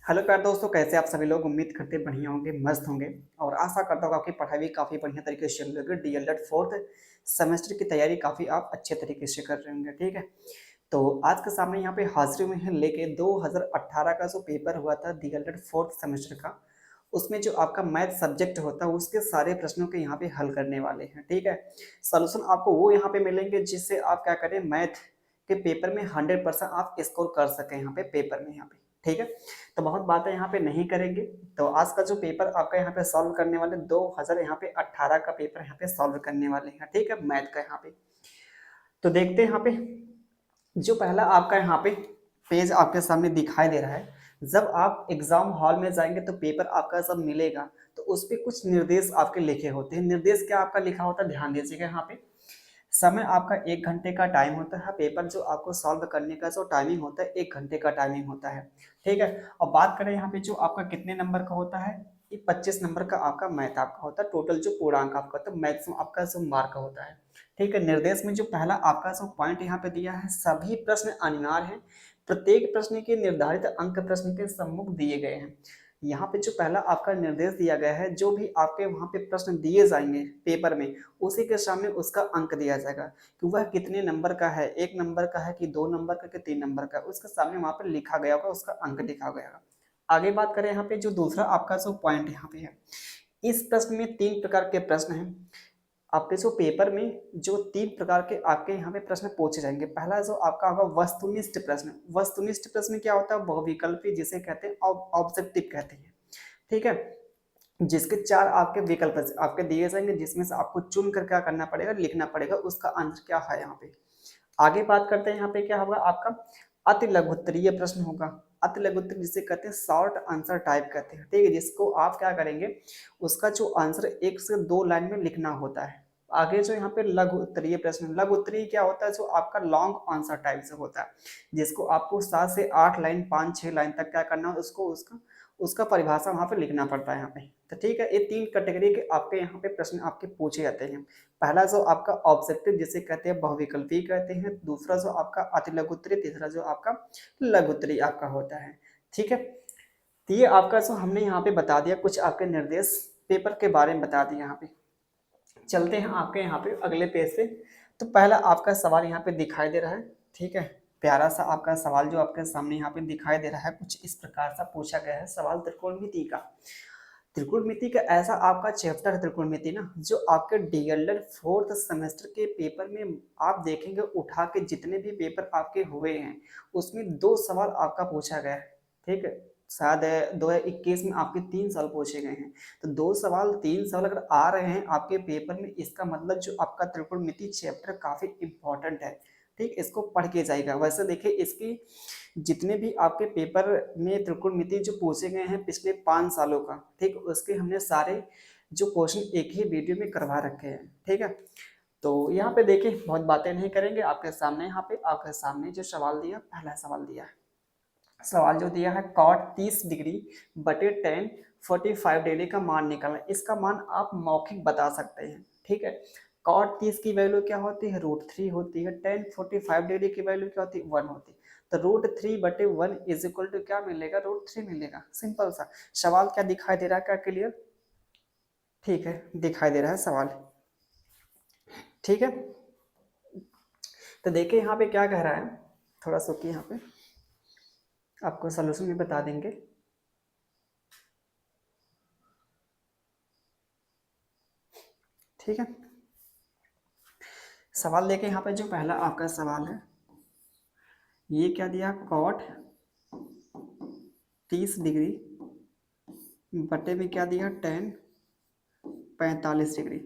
Hello प्यार दोस्तों, कैसे आप सभी लोग। उम्मीद करते बढ़िया होंगे, मस्त होंगे। और आशा करता हूँ आपकी पढ़ाई भी काफ़ी बढ़िया तरीके से चल रही होगी। डीएलएड फोर्थ सेमेस्टर की तैयारी काफ़ी आप अच्छे तरीके से कर रहे होंगे। ठीक है, तो आज के सामने यहाँ पे हाजिरी में है लेके 2018 का जो पेपर हुआ था डीएलएड फोर्थ सेमेस्टर का। उसमें जो आपका मैथ सब्जेक्ट होता है उसके सारे प्रश्नों के यहाँ पे हल करने वाले हैं। ठीक है, सोल्यूशन आपको वो यहाँ पे मिलेंगे जिससे आप क्या करें, मैथ के पेपर में 100% आप स्कोर कर सकें यहाँ पे पेपर में यहाँ पे। ठीक है, तो बहुत बातें यहाँ पे नहीं करेंगे। तो आज का जो पेपर आपका यहाँ पे सॉल्व करने वाले 2018 का पेपर यहाँ पे सॉल्व करने वाले हैं। ठीक है, मैथ का यहाँ पे तो देखते हैं यहाँ पे जो पहला आपका यहाँ पे पेज आपके सामने दिखाई दे रहा है। जब आप एग्जाम हॉल में जाएंगे तो पेपर आपका सब मिलेगा, तो उस पर कुछ निर्देश आपके लिखे होते हैं। निर्देश क्या आपका लिखा होता है, ध्यान दीजिएगा। यहाँ पे समय आपका 1 घंटे का टाइम होता है। पेपर जो आपको सॉल्व करने का जो टाइमिंग होता है 1 घंटे का टाइमिंग होता है। ठीक है, और बात करें यहाँ पे जो आपका कितने नंबर का होता है, ये 25 नंबर का आपका मैथ आपका होता है। टोटल जो पूर्णांक आपका होता है, मैक्सिमम आपका जो मार्क होता है। ठीक है, निर्देश में जो पहला आपका जो पॉइंट यहाँ पे दिया है, सभी प्रश्न अनिवार्य हैं। प्रत्येक प्रश्न के निर्धारित अंक प्रश्न के सम्मुख दिए गए हैं। यहाँ पे जो पहला आपका निर्देश दिया गया है, जो भी आपके वहाँ पे प्रश्न दिए जाएंगे पेपर में, उसी के सामने उसका अंक दिया जाएगा कि वह कितने नंबर का है, 1 नंबर का है कि 2 नंबर का कि 3 नंबर का, उसके सामने वहाँ पर लिखा गया होगा, उसका अंक लिखा गया होगा। आगे बात करें यहाँ पे जो दूसरा आपका जो पॉइंट यहाँ पे है, इस प्रश्न में 3 प्रकार के प्रश्न हैं। आपके जो पेपर में जो 3 प्रकार के आपके यहाँ पे प्रश्न पूछे जाएंगे। पहला जो आपका होगा वस्तुनिष्ठ प्रश्न। वस्तुनिष्ठ प्रश्न क्या होता है, बहुविकल्पी, जिसे कहते हैं ऑब्जेक्टिव कहते हैं। ठीक है, जिसके 4 आपके विकल्प आपके दिए जाएंगे, जिसमें से आपको चुन कर क्या करना पड़ेगा, लिखना पड़ेगा उसका आंसर क्या है यहाँ पे। आगे बात करते हैं यहाँ पे क्या होगा आपका अति लघुत्तरीय प्रश्न होगा। अति लघुत्तरीय जिसे कहते हैं शॉर्ट आंसर टाइप कहते हैं। ठीक है, जिसको आप क्या करेंगे, उसका जो आंसर 1 से 2 लाइन में लिखना होता है। आगे जो यहाँ पे लघु उत्तरीय प्रश्न, लघु उत्तरीय क्या होता है, जो आपका लॉन्ग आंसर टाइप से होता है, जिसको आपको 7 से 8 लाइन 5-6 लाइन तक क्या करना है, उसको उसका उसका परिभाषा वहां पे लिखना पड़ता है यहाँ पे। तो ठीक है, ये 3 कैटेगरी के आपके यहाँ पे प्रश्न आपके पूछे जाते हैं। पहला जो आपका ऑब्जेक्टिव जिसे कहते हैं बहुविकल्पी कहते हैं, दूसरा जो आपका अति लघुत्तरीय, तीसरा जो आपका लघुत्तरीय आपका होता है। ठीक है, तो ये आपका जो हमने यहाँ पे बता दिया, कुछ आपके निर्देश पेपर के बारे में बता दिया। यहाँ पे चलते हैं आपके यहाँ पे अगले पेज पे। तो पहला आपका सवाल यहाँ पे दिखाई दे रहा है। ठीक है, प्यारा सा आपका सवाल जो आपके सामने यहाँ पे दिखाई दे रहा है, कुछ इस प्रकार सा पूछा गया है सवाल त्रिकोणमिति का। त्रिकोणमिति का ऐसा आपका चैप्टर है त्रिकोणमिति ना, जो आपके डीएलएड फोर्थ सेमेस्टर के पेपर में आप देखेंगे, उठा के जितने भी पेपर आपके हुए हैं उसमें 2 सवाल आपका पूछा गया है। ठीक है, शायद 2021 में आपके 3 सवाल पूछे गए हैं। तो 2 सवाल 3 सवाल अगर आ रहे हैं आपके पेपर में, इसका मतलब जो आपका त्रिकोणमिति चैप्टर काफी इंपॉर्टेंट है। ठीक, इसको पढ़ के जाएगा। वैसे देखिए, इसकी जितने भी आपके पेपर में त्रिकोणमिति जो पूछे गए हैं पिछले 5 सालों का, ठीक, उसके हमने सारे जो क्वेश्चन एक ही वीडियो में करवा रखे हैं। ठीक है, तो यहाँ पे देखिए, बहुत बातें नहीं करेंगे, आपके सामने यहाँ पे आपके सामने जो सवाल दिया, पहला सवाल दिया है। सवाल जो दिया है, कॉट 30 डिग्री बटे टेन 45 डिग्री का मान निकालना। इसका मान आप मौखिक बता सकते हैं। ठीक है, कॉट 30 की वैल्यू क्या होती है, √3 होती है। टेन 45 डिग्री की वैल्यू क्या होती है, 1 होती है। तो √3/1 इज इक्वल टू क्या मिलेगा, √3 मिलेगा। सिंपल सा सवाल। क्या दिखाई दे रहा है, क्या क्लियर? ठीक है, दिखाई दे रहा है सवाल। ठीक है, तो देखिए यहाँ पे क्या कह रहा है, थोड़ा सुनिए, यहाँ पे आपको सोल्यूशन भी बता देंगे। ठीक है, सवाल देखें यहाँ पे जो पहला आपका सवाल है, ये क्या दिया, कॉट 30 डिग्री बटे में क्या दिया, टेन 45 डिग्री।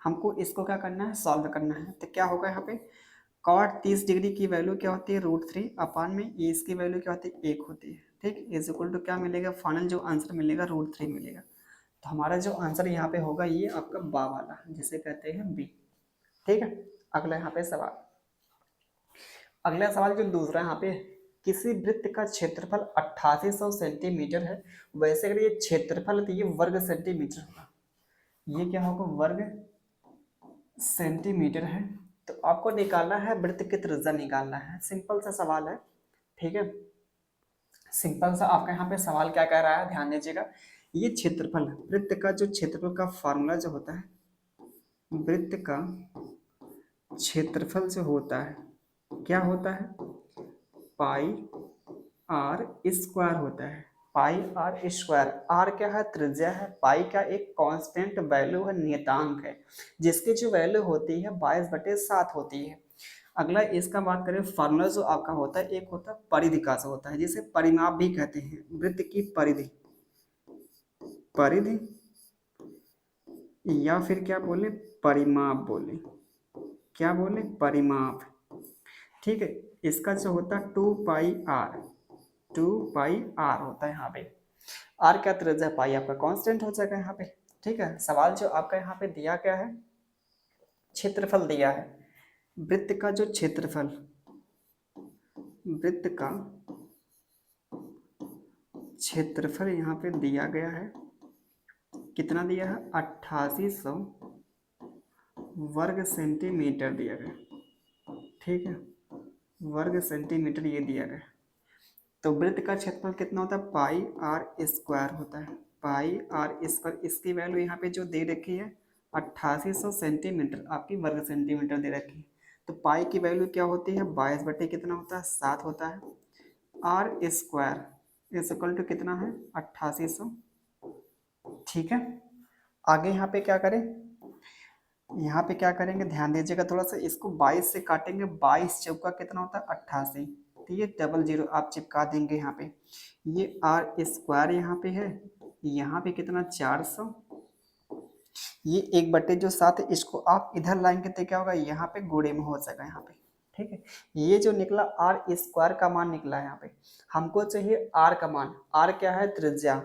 हमको इसको क्या करना है, सॉल्व करना है। तो क्या होगा यहाँ पे, कॉट 30 डिग्री की वैल्यू क्या होती है, √3 अपान में ये इसकी वैल्यू क्या होती है, 1 होती है। ठीक, इज इक्वल टू क्या मिलेगा, फाइनल जो आंसर मिलेगा √3 मिलेगा। तो हमारा जो आंसर यहाँ पे होगा ये आपका बा वाला, जिसे कहते हैं बी। ठीक है, अगला यहाँ पे सवाल, अगला सवाल जो दूसरा यहाँ पे, किसी वृत्त का क्षेत्रफल 8800 सेंटीमीटर है, वैसे अगर ये क्षेत्रफल है तो ये वर्ग सेंटीमीटर होगा। ये क्या होगा, वर्ग सेंटीमीटर है। तो आपको निकालना है वृत्त की त्रिज्या निकालना है, सिंपल सा सवाल है। ठीक है, सिंपल सा आपका यहाँ पे सवाल क्या कह रहा है, ध्यान दीजिएगा। ये क्षेत्रफल, वृत्त का जो क्षेत्रफल का फॉर्मूला जो होता है, वृत्त का क्षेत्रफल जो होता है क्या होता है, पाई आर स्क्वायर होता है। पाई आर स्क्वायर, आर क्या है, त्रिज्या है, पाई का एक कांस्टेंट वैल्यू है, नियतांक है, जिसकी जो वैल्यू होती है 22/7 होती है। अगला इसका बात करें, फार्मूला जो आपका होता है, एक होता है परिधि का जो होता है, जिसे परिमाप भी कहते हैं, वृत्त की परिधि, परिधि या फिर क्या बोले, परिमाप बोले, क्या बोले, परिमाप। ठीक है, इसका जो होता है 2 पाई आर, 2 पाई आर होता है यहाँ पे। आर क्या त्रिज्या, पाई आपका कांस्टेंट हो जाएगा यहाँ पे। ठीक है, सवाल जो आपका यहाँ पे दिया क्या है, क्षेत्रफल दिया है, वृत्त का जो क्षेत्रफल, वृत्त का क्षेत्रफल यहाँ पे दिया गया है, कितना दिया है, 8800 वर्ग सेंटीमीटर दिया गया। ठीक है, वर्ग सेंटीमीटर ये दिया गया। तो वृत्त का क्षेत्रफल कितना होता है, पाई आर स्क्वायर होता है, पाई आर स्क्वायर। इसकी वैल्यू यहाँ पे जो दे रखी है 8800 सेंटीमीटर, आपकी वर्ग सेंटीमीटर दे रखी है। तो पाई की वैल्यू क्या होती है, 22 कितना होता है, 7 होता है। R square is equal to कितना है, 8800। ठीक है, आगे यहाँ पे क्या करें, यहाँ पे क्या करेंगे, ध्यान दीजिएगा थोड़ा सा, इसको 22 से काटेंगे, 22 चौका कितना होता है, 88। तो ये 00 आप चिपका देंगे यहाँ पे। ये आर स्क्वायर यहाँ पे है, यहाँ पे कितना 400, ये 1/7 है, इसको आप इधर लाएंगे तो क्या होगा, यहाँ पे गुणे में हो जाएगा यहाँ पे। ठीक है, ये जो निकला आर स्क्वायर का मान निकला है यहाँ पे, हमको चाहिए आर का मान। आर क्या है, त्रिज्या।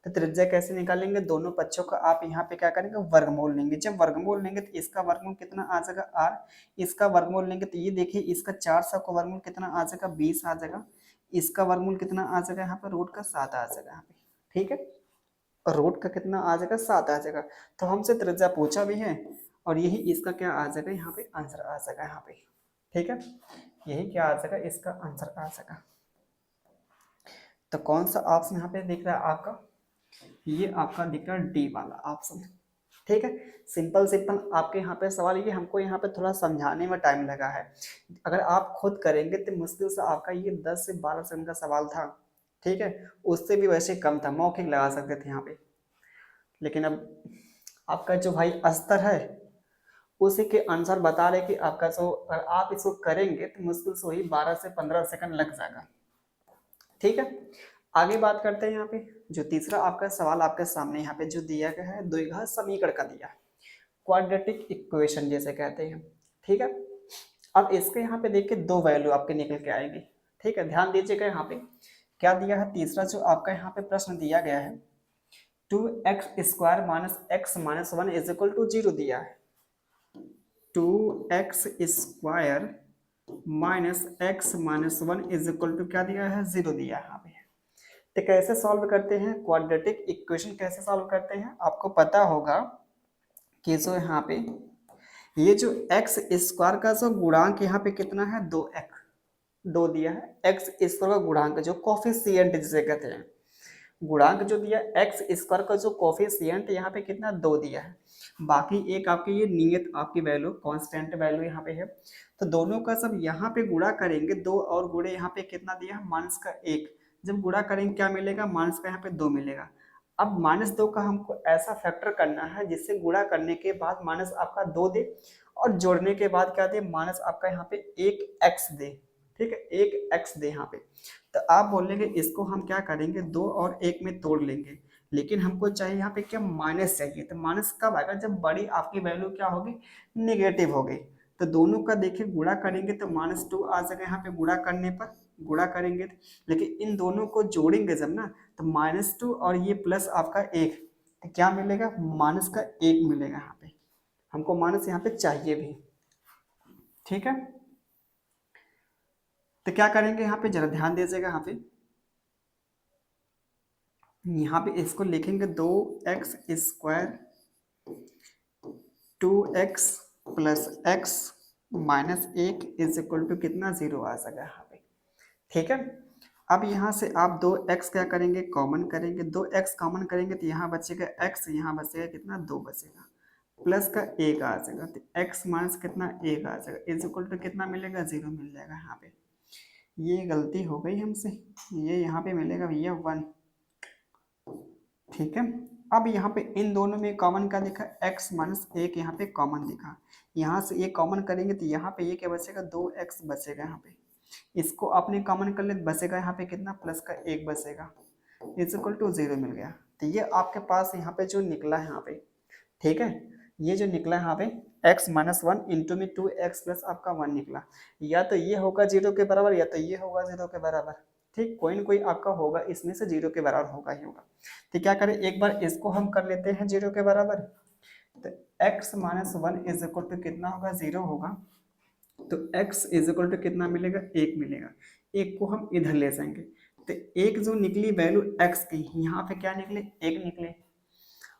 तो त्रिज्या कैसे निकालेंगे, दोनों पक्षों का आप यहाँ पे क्या करेंगे, वर्गमूल लेंगे। जब वर्गमूल लेंगे तो इसका वर्गमूल कितना आ जाएगा, आर, इसका वर्गमूल लेंगे तो ये देखिए, इसका 400 का वर्गमूल कितना आ जाएगा, 20 आ जाएगा। इसका वर्गमूल कितना आ जाएगा यहाँ पे, रूट का 7 आ जाएगा यहाँ पे। ठीक है, और रूट का कितना आ जाएगा, 7 आ जाएगा। तो हमसे त्रिज्या पूछा भी है, और यही इसका क्या आ जाएगा यहाँ पे, आंसर आ जाएगा यहाँ पे। ठीक है, यही क्या आ जाएगा, इसका आंसर आ जाएगा। तो कौन सा ऑप्शन यहाँ पे दिख रहा है आपका, ये आपका दिख रहा है डी वाला ऑप्शन। ठीक है, सिंपल सिंपल आपके यहाँ पे सवाल, ये हमको यहाँ पे थोड़ा समझाने में टाइम लगा है। अगर आप खुद करेंगे तो मुश्किल से आपका ये 10 से 12 सेकंड का सवाल था। ठीक है, उससे भी वैसे कम था, मौखिक लगा सकते थे यहाँ पे। लेकिन अब आपका जो भाई स्तर है, उसी के अनुसार बता रहे कि आपका जो, अगर आप इसको करेंगे तो मुश्किल से वही 12 से 15 सेकंड लग जाएगा। ठीक है, आगे बात करते हैं। यहाँ पे जो तीसरा आपका सवाल आपके सामने यहाँ पे जो दिया गया है, द्विघात समीकरण का दिया है, क्वाड्रेटिक इक्वेशन जैसे कहते हैं। ठीक है, अब इसके यहाँ पे देखिए दो वैल्यू आपके निकल के आएंगे। ठीक है, ध्यान दीजिएगा यहाँ पे क्या दिया है, तीसरा जो आपका यहाँ पे प्रश्न दिया गया है, 2x² minus x minus 1 is equal to 0 दिया है। 2x² minus x minus 1 is equal to क्या दिया है, 0 दिया है यहाँ पे। तो कैसे सॉल्व करते हैं, क्वाड्रेटिक इक्वेशन कैसे सॉल्व करते हैं, आपको पता होगा कि जो यहाँ पे ये जो x² का जो गुणांक यहाँ पे कितना है, 2 दिया है। x² का गुणांक जो कोफिशिएंट जिसे कहते हैं, गुणांक जो दिया x² का जो कोफिशिएंट यहाँ पे कितना, 2 दिया है। बाकी एक आपकी ये नियत आपकी वैल्यू, कांस्टेंट वैल्यू यहाँ पे है। तो दोनों का सब यहाँ पे गुणा करेंगे, 2 और गुणे यहाँ पे कितना दिया है, -1। जब गुणा करेंगे क्या मिलेगा, माइनस का यहाँ पे 2 मिलेगा। अब -2 का हमको ऐसा फैक्टर करना है जिससे गुणा करने के बाद माइनस आपका 2 दे, और जोड़ने के बाद क्या दे, माइनस आपका यहाँ पे 1x दे। ठीक है, 1x दे यहाँ पे। तो आप बोलेंगे इसको हम क्या करेंगे, 2 और 1 में तोड़ लेंगे, लेकिन हमको चाहिए यहाँ पे क्या, माइनस चाहिए। तो माइनस कब आएगा, जब बड़ी आपकी वैल्यू क्या होगी, निगेटिव हो गई। तो दोनों का देखिए गुणा करेंगे तो -2 आ जाएगा यहाँ पे, गुणा करने पर, गुणा करेंगे। लेकिन इन दोनों को जोड़ेंगे जब ना, तो -2 और ये प्लस आपका 1, तो क्या मिलेगा, -1 मिलेगा यहाँ पे। हमको माइनस यहाँ पे चाहिए भी। ठीक है, तो क्या करेंगे यहाँ पे, जरा ध्यान दीजिएगा यहाँ पे इसको लिखेंगे 2x² 2x plus x minus 1 is equal to कितना, 0 आ जाएगा यहाँ पे। ठीक है, अब यहाँ से आप 2x क्या करेंगे, कॉमन करेंगे, 2x कॉमन करेंगे तो यहाँ बचेगा x, यहाँ बचेगा कितना, 2 बचेगा, प्लस का 1 आ जाएगा, तो x माइनस कितना, 1 आ जाएगा, इज इक्वल टू कितना मिलेगा, 0 मिल जाएगा। यहाँ पे ये गलती हो गई हमसे, ये यहाँ पे मिलेगा भैया 1। ठीक है, अब यहाँ पे इन दोनों में कॉमन क्या दिखा, x माइनस 1 यहाँ पे कॉमन दिखा, यहाँ से ये कॉमन करेंगे तो यहाँ पे ये क्या बचेगा, 2x बचेगा। यहाँ पे इसको आपने कॉमन कर लिया, बचेगा यहाँ पे कितना, प्लस का 1 बचेगा, इज इक्वल टू 0 मिल गया। तो ये आपके पास यहाँ पे जो निकला है यहाँ पे, ठीक है, ये जो निकला है यहाँ पे x माइनस 1 इंटू में 2x प्लस आपका 1 निकला, या तो ये होगा 0 के बराबर या तो ये होगा 0 के बराबर। ठीक, कोई ना कोई आपका होगा, इसमें से 0 के बराबर होगा ही होगा। तो क्या करें, एक बार इसको हम कर लेते हैं 0 के बराबर, तो x minus 1 is equal to कितना होगा, 0 होगा, तो x इज इक्वल टू कितना मिलेगा, 1 मिलेगा। एक को हम इधर ले जाएंगे, तो एक जो निकली वैल्यू x की, यहाँ पे क्या निकले, 1 निकले,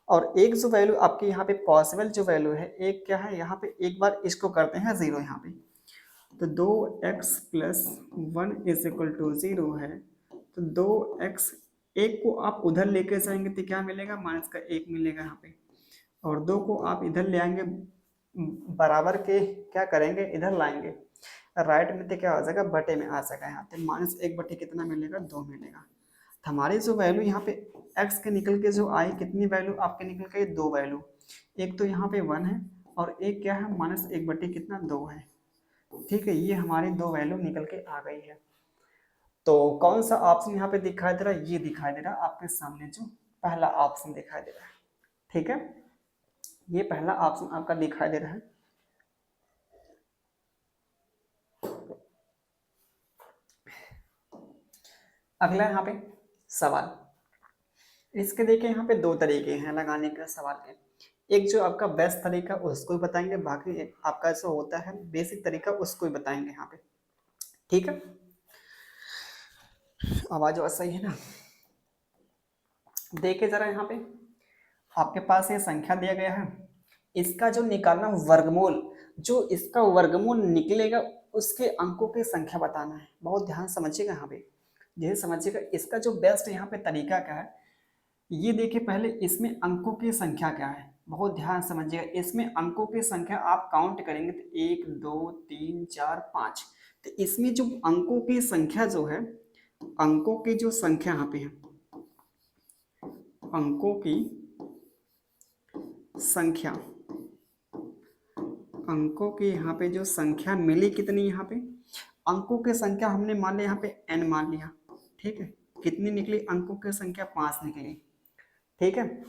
और एक जो वैल्यू आपके यहाँ पे पॉसिबल जो वैल्यू है एक क्या है, यहाँ पे एक बार इसको करते हैं 0 यहाँ पे, तो 2x plus 1 is equal to 0 है, तो 2x, एक को आप उधर लेके जाएंगे तो क्या मिलेगा, माइनस का 1 मिलेगा यहाँ पे, और 2 को आप इधर ले आएंगे, बराबर के क्या करेंगे, इधर लाएंगे, राइट में तो क्या आ जाएगा, बटे में आ जाएगा, यहाँ पे माइनस 1 बटे कितना मिलेगा, 2 मिलेगा। हमारी जो वैल्यू यहाँ पे x के निकल के जो आई, कितनी वैल्यू आपके निकल के, 2 वैल्यू, एक तो यहाँ पे 1 है और एक क्या है, माइनस 1 बटे कितना, 2 है। ठीक है, ये हमारी 2 वैल्यू निकल के आ गई है। तो कौन सा ऑप्शन यहाँ पे दिखाई दे रहा है, ये दिखाई दे रहा है आपके सामने, जो पहला ऑप्शन दिखाई दे रहा है। ठीक है, ये पहला ऑप्शन आपका दिखाई दे रहा है। अगला यहाँ पे सवाल, इसके देखिए यहाँ पे 2 तरीके हैं लगाने के सवाल के, एक जो आपका बेस्ट तरीका उसको भी बताएंगे, बाकी एक आपका जो होता है बेसिक तरीका उसको भी बताएंगे यहाँ पे। ठीक है, आवाज सही है ना। देखिए जरा यहाँ पे आपके पास ये संख्या दिया गया है, इसका जो निकालना वर्गमूल, जो इसका वर्गमूल निकलेगा उसके अंकों की संख्या बताना है। बहुत ध्यान समझिएगा यहाँ पे, ध्यान समझिएगा। इसका जो बेस्ट यहाँ पे तरीका क्या है, ये देखिए पहले इसमें अंकों की संख्या क्या है, बहुत ध्यान समझिएगा। इसमें अंकों की संख्या आप काउंट करेंगे तो 1 2 3 4 5, तो इसमें जो अंकों की संख्या जो है, अंकों की जो संख्या यहाँ पे है, अंकों की संख्या, अंकों की यहाँ पे जो संख्या मिली कितनी, यहाँ पे अंकों की संख्या हमने मान लिया यहाँ पे n मान लिया। ठीक है, कितनी निकली, अंकों की संख्या 5 निकली। ठीक है,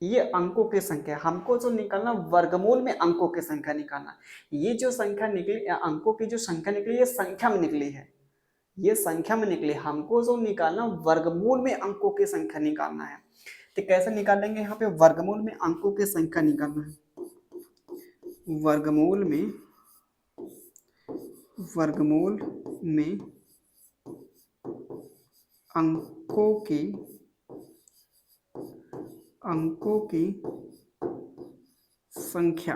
ये अंकों की संख्या, हमको जो निकालना वर्गमूल में अंकों की संख्या निकालना। ये जो संख्या निकली, अंकों की जो संख्या निकली, ये संख्या में निकली है, ये संख्या में निकली। हमको जो निकालना वर्गमूल में अंकों की संख्या निकालना है। तो कैसे निकालेंगे, यहाँ पे वर्गमूल में अंकों की संख्या निकालना है, वर्गमूल में, वर्गमूल में अंकों की, अंकों की संख्या,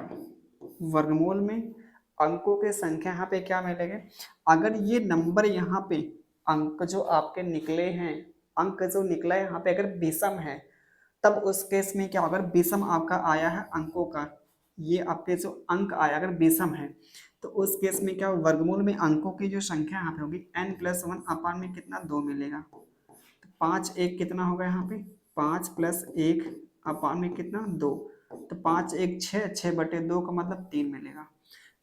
वर्गमूल में अंकों की संख्या यहाँ पे क्या मिलेगा, अगर ये नंबर यहाँ पे अंक जो आपके निकले हैं, अंक जो निकला है यहाँ पे अगर विषम है, तब उस केस में क्या होगा, अगर विषम आपका आया है अंकों का, ये आपके जो अंक आया अगर विषम है, तो उस केस में क्या, वर्गमूल में अंकों की जो संख्या यहाँ पे होगी n प्लस 1 अपान में कितना, 2 मिलेगा। तो 5 1 कितना होगा यहाँ पे, 5 प्लस 1 अपान में कितना, 2, तो 5 1 6, 6 बटे 2 का मतलब 3 मिलेगा।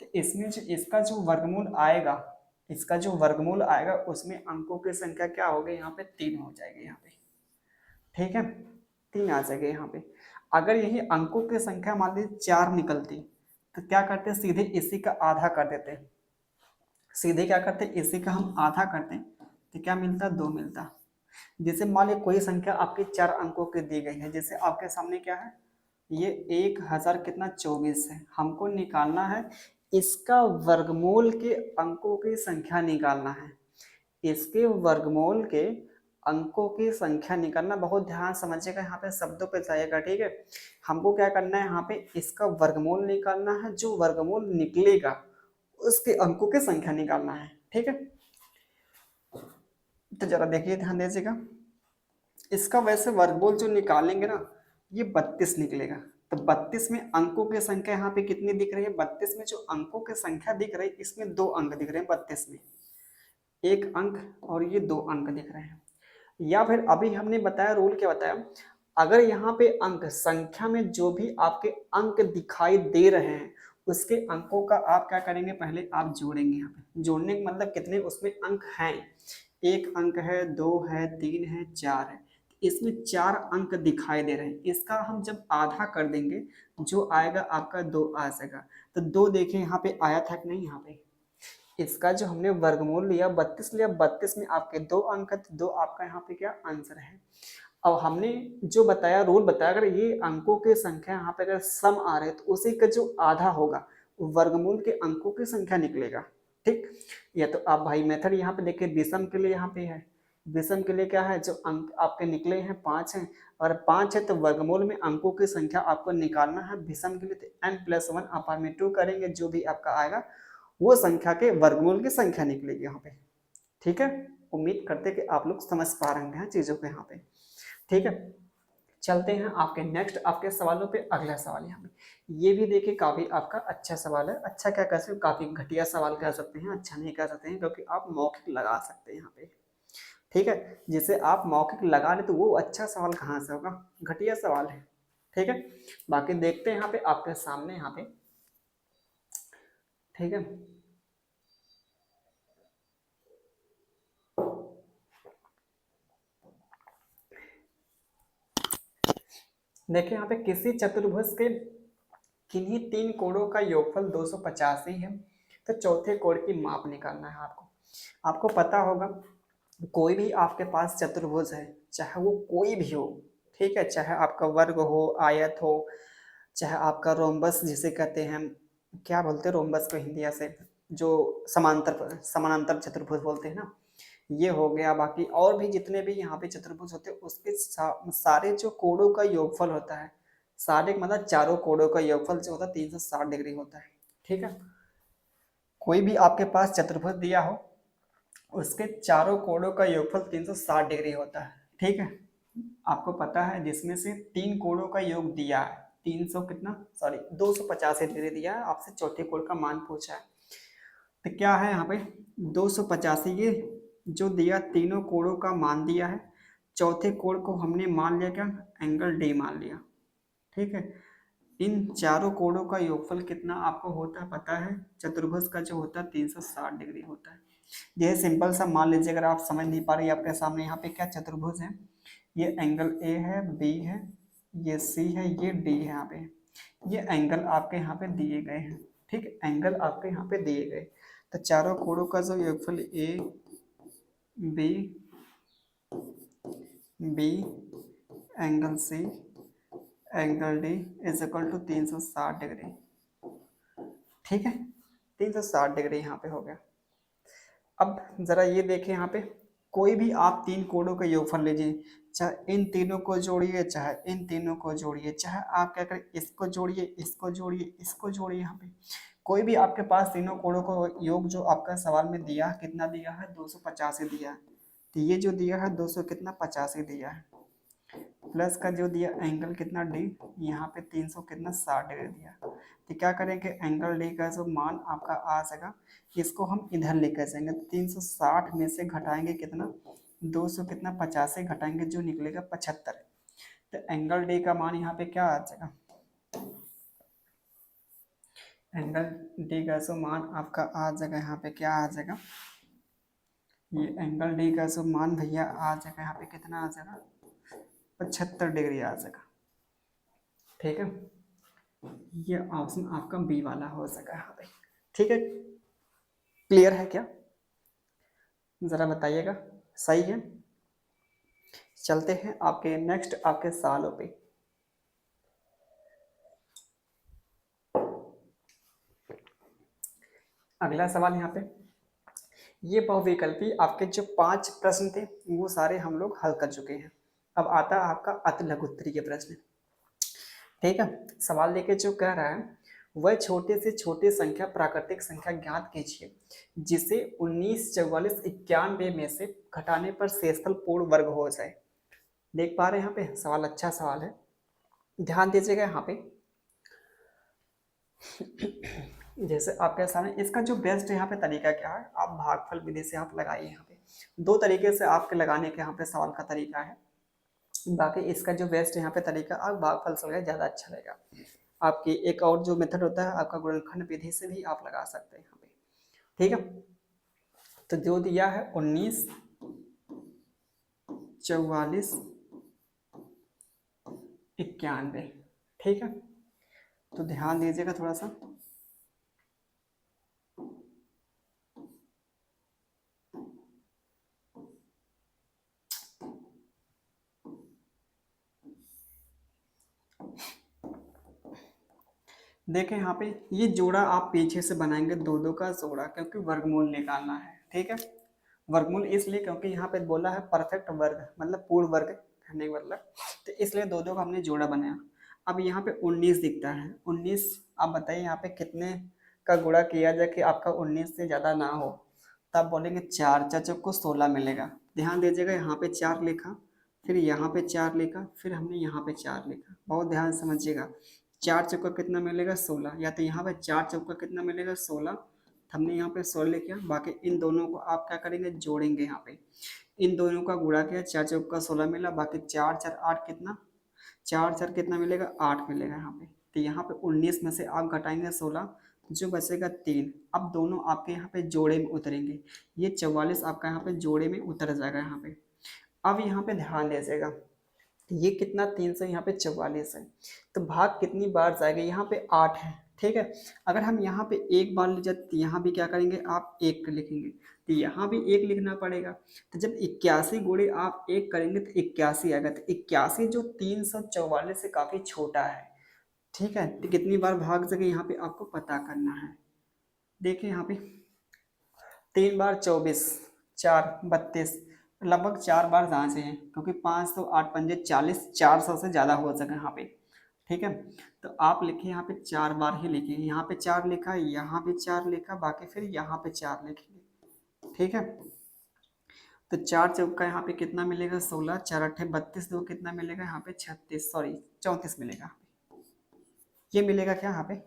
तो इसमें जो इसका जो वर्गमूल आएगा, इसका जो वर्गमूल आएगा उसमें अंकों की संख्या क्या होगी, यहाँ पे 3 हो जाएगी यहाँ पे। ठीक है, 3 आ जाएगी यहाँ पे। अगर यही अंकों की संख्या मान लीजिए 4 निकलती, तो क्या करते, सीधे इसी का आधा कर देते, सीधे क्या करते, इसी का हम आधा करते, तो क्या मिलता, 2 मिलता। जैसे मान लीजिए कोई संख्या आपकी 4 अंकों की दी गई है, जैसे आपके सामने क्या है, ये 1000 कितना, 24 है, हमको निकालना है इसका वर्गमूल के अंकों की संख्या निकालना है, इसके वर्गमूल के अंकों की संख्या निकालना। बहुत ध्यान समझिएगा, यहाँ पे शब्दों पे जाइएगा। ठीक है, हमको क्या करना है, यहाँ पे इसका वर्गमूल निकालना है, जो वर्गमूल निकलेगा उसके अंकों की संख्या निकालना है। ठीक है, तो जरा देखिए, ध्यान दीजिएगा, इसका वैसे वर्गमूल जो निकालेंगे ना, ये 32 निकलेगा। तो 32 में अंकों की संख्या यहाँ पे कितनी दिख रही है? 32 में जो अंकों की संख्या दिख रही है, इसमें 2 अंक दिख रहे हैं 32 में, एक अंक और ये 2 अंक दिख रहे हैं। या फिर अभी हमने बताया, रूल क्या बताया, अगर यहाँ पे अंक संख्या में जो भी आपके अंक दिखाई दे रहे हैं, उसके अंकों का आप क्या करेंगे, पहले आप जोड़ेंगे। यहाँ पे जोड़ने का मतलब कितने उसमें अंक हैं, एक अंक है, दो है, तीन है, चार है, इसमें 4 अंक दिखाई दे रहे हैं। इसका हम जब आधा कर देंगे, जो आएगा आपका 2 आ जाएगा। तो 2 देखिए यहाँ पे आया था कि नहीं, यहाँ पे इसका जो हमने वर्गमूल लिया 32 लिया, 32 में आपके 2 अंक है, तो 2 आपका यहाँ पे क्या आंसर है। अब हमने जो बताया, रूल बताया, अगर ये अंकों की संख्या यहाँ पे अगर सम आ रहे हैं, तो उसी का जो आधा होगा वर्गमूल के अंकों की संख्या निकलेगा। ठीक, या तो आप भाई मेथड यहाँ पे देखिए, विषम के लिए यहाँ पे है, विषम के लिए क्या है, जो अंक आपके निकले हैं 5 हैं, और 5 है तो वर्गमूल में अंकों की संख्या आपको निकालना है। विषम के लिए तो n+1 अपार में 2 करेंगे, जो भी आपका आएगा वो संख्या के वर्गमूल की संख्या निकलेगी यहाँ पे। ठीक है, उम्मीद करते कि आप लोग समझ पा रहे हैं चीजों को यहाँ पे। ठीक है, चलते हैं आपके नेक्स्ट आपके सवालों पे। अगला सवाल यहाँ पे, ये भी देखिए काफी आपका अच्छा सवाल है। अच्छा क्या कह सकते हो, काफी घटिया सवाल कह सकते हैं, अच्छा नहीं कह सकते हैं, क्योंकि आप मौखिक लगा सकते हैं यहाँ पे। ठीक है, जिसे आप मौखिक लगा ले तो वो अच्छा सवाल कहाँ से होगा, घटिया सवाल है। ठीक है, बाकी देखते हैं यहाँ पे आपके सामने यहाँ पे। ठीक है, देखिए यहाँ पे, किसी चतुर्भुज के किन्हीं 3 कोणों का योगफल 285 है, तो चौथे कोण की माप निकालना है आपको। आपको पता होगा, कोई भी आपके पास चतुर्भुज है, चाहे वो कोई भी हो, ठीक है, चाहे आपका वर्ग हो, आयत हो, चाहे आपका रोम्बस जिसे कहते हैं, क्या बोलते हैं रोम्बस को हिंदी से, जो समांतर समानांतर चतुर्भुज बोलते हैं ना, ये हो गया। बाकी और भी जितने भी यहाँ पे चतुर्भुज होते हैं, उसके सारे जो कोणों का योगफल होता है, सारे मतलब चारों कोणों का योगफल जो होता है 360 डिग्री होता है। ठीक है, कोई भी आपके पास चतुर्भुज दिया हो, उसके चारों कोणों का योगफल 360 डिग्री होता है। ठीक है, आपको पता है, जिसमें से 3 कोणों का योग दिया है 300 कितना, सॉरी 285 डिग्री दिया है, आपसे चौथे कोण का मान पूछा है। तो क्या है यहाँ पे 285, ये जो दिया तीनों कोणों का मान दिया है, चौथे कोण को हमने मान लिया क्या, एंगल डी मान लिया। ठीक है, इन चारों कोणों का योगफल कितना आपको होता है पता है, चतुर्भुज का जो होता है 360 डिग्री होता है। यह सिंपल सा मान लीजिए, अगर आप समझ नहीं पा रहे, आपके सामने यहाँ पे क्या चतुर्भुज है, ये एंगल ए है, बी है, ये सी है, ये डी है, यहाँ पे ये एंगल आपके यहाँ पे दिए गए हैं। ठीक, एंगल आपके यहाँ पे दिए गए, तो चारों कोणों का जो योगफल A B B angle C angle D is equal to 360 degree. ठीक है, 360 डिग्री यहाँ पे हो गया। अब जरा ये देखें, यहाँ पे कोई भी आप 3 कोणों का योगफल लीजिए, चाहे इन तीनों को जोड़िए, चाहे इन तीनों को जोड़िए, चाहे आप क्या करें, इसको जोड़िए, इसको जोड़िए, इसको जोड़िए, यहाँ पे कोई भी आपके पास तीनों कोणों को योग जो आपका सवाल में दिया, कितना दिया है, 285 दिया है। तो ये जो दिया है 200 कितना 85 दिया है, प्लस का जो दिया एंगल कितना डी, यहाँ पे 300 कितना 60 डिग्री दिया। तो क्या करेंगे, एंगल डी का जो मान आपका आ जाएगा, इसको हम इधर लेकर जाएंगे, 360 में से घटाएंगे कितना, 200 कितना 50 से घटाएंगे, जो निकलेगा 75। तो एंगल डी का मान यहाँ पे क्या आ जाएगा, एंगल डी का जो मान आपका आ जाएगा, यहाँ पे क्या आ जाएगा, ये एंगल डी का जो मान भैया आ जाएगा, यहाँ पे कितना आ जाएगा, 75 डिग्री आ जाएगा। ठीक है, ये ऑप्शन आपका बी वाला हो सका यहाँ पे। ठीक है, क्लियर है क्या, जरा बताइएगा, सही है। चलते हैं आपके नेक्स्ट आपके सवालों पे। अगला सवाल यहाँ पे, ये बहुविकल्पी आपके जो 5 प्रश्न थे वो सारे हम लोग हल कर चुके हैं। अब आता है आपका अति लघु उत्तरीय प्रश्न। ठीक है, सवाल लेके जो कह रहा है वह छोटे से छोटी संख्या प्राकृतिक संख्या ज्ञात कीजिए जिसे 19, 44, 91 में से घटाने पर शेषफल पूर्ण वर्ग हो जाए। देख पा रहे हैं यहाँ पे सवाल, अच्छा सवाल है, ध्यान दीजिएगा यहाँ पे। जैसे आपके सामने इसका जो बेस्ट यहाँ पे तरीका क्या है, आप भागफल विधि से आप लगाइए। यहाँ पे दो तरीके से आपके लगाने के यहाँ पे सवाल का तरीका है, बाकी इसका जो बेस्ट यहाँ पे तरीका आप भागफल से लगाए ज़्यादा अच्छा रहेगा। आपकी एक और जो मेथड होता है आपका गुणनखंड विधि से भी आप लगा सकते हैं यहाँ पे, ठीक है। तो जो दिया है 19, 44, 91, ठीक है। तो ध्यान दीजिएगा थोड़ा सा। देखें यहाँ पे ये जोड़ा आप पीछे से बनाएंगे, दो दो का जोड़ा, क्योंकि वर्गमूल निकालना है, ठीक है। वर्गमूल इसलिए क्योंकि यहाँ पे बोला है परफेक्ट वर्ग, मतलब पूर्ण वर्ग कहने का मतलब, तो इसलिए दो दो का हमने जोड़ा बनाया। अब यहाँ पे 19 दिखता है, 19 आप बताइए यहाँ पे कितने का गुणा किया जाए कि आपका 19 से ज़्यादा ना हो। तब बोलेंगे 4, 4 चौको 16 मिलेगा। ध्यान दीजिएगा, यहाँ पे 4 लिखा, फिर यहाँ पे 4 लिखा, फिर हमने यहाँ पे 4 लिखा, बहुत ध्यान से समझिएगा। 4 चौका कितना मिलेगा 16, या तो यहाँ पे 4 चौका कितना मिलेगा 16, हमने यहाँ पे 16 किया, बाकी इन दोनों को आप क्या करेंगे जोड़ेंगे। यहाँ पे इन दोनों का गुणा किया, 4 चौका 16 मिला, बाकी 4 4 8 कितना, 4 4 कितना मिलेगा 8 मिलेगा यहाँ पे। तो यहाँ पे 19 में से आप घटाएंगे 16, जो बचेगा 3। अब दोनों आपके यहाँ पे जोड़े में उतरेंगे, ये 44 आपका यहाँ पे जोड़े में उतर जाएगा यहाँ पे। अब यहाँ पे ध्यान दीजिएगा, ये कितना 300 यहाँ पे 44 है, तो भाग कितनी बार जाएगा, यहाँ पे 8 है, ठीक है। अगर हम यहाँ पे एक बार ले जाते तो यहाँ भी क्या करेंगे आप 1 लिखेंगे, तो यहाँ भी 1 लिखना पड़ेगा। तो जब 81 गुणे आप 1 करेंगे तो 81 आएगा, तो 81 जो 344 से काफ़ी छोटा है, ठीक है। तो कितनी बार भाग सके यहाँ पे आपको पता करना है। देखिए यहाँ पे 3 बार 24, 4 32, लगभग 4 बार जांचे हैं, क्योंकि 5 तो 8 पंजे 40, 400 से ज़्यादा हो सके यहाँ पे, ठीक है। तो आप लिखिए यहाँ पे 4 बार ही लिखिए, यहाँ पे 4 लिखा, यहाँ भी 4 लिखा, बाकी फिर यहाँ पे 4 लिखेंगे, ठीक है। तो 4 चौका यहाँ पे कितना मिलेगा 16, 4 अट्ठे 32, दो कितना मिलेगा यहाँ पे 36, सॉरी 34 मिलेगा। ये मिलेगा क्या यहाँ पे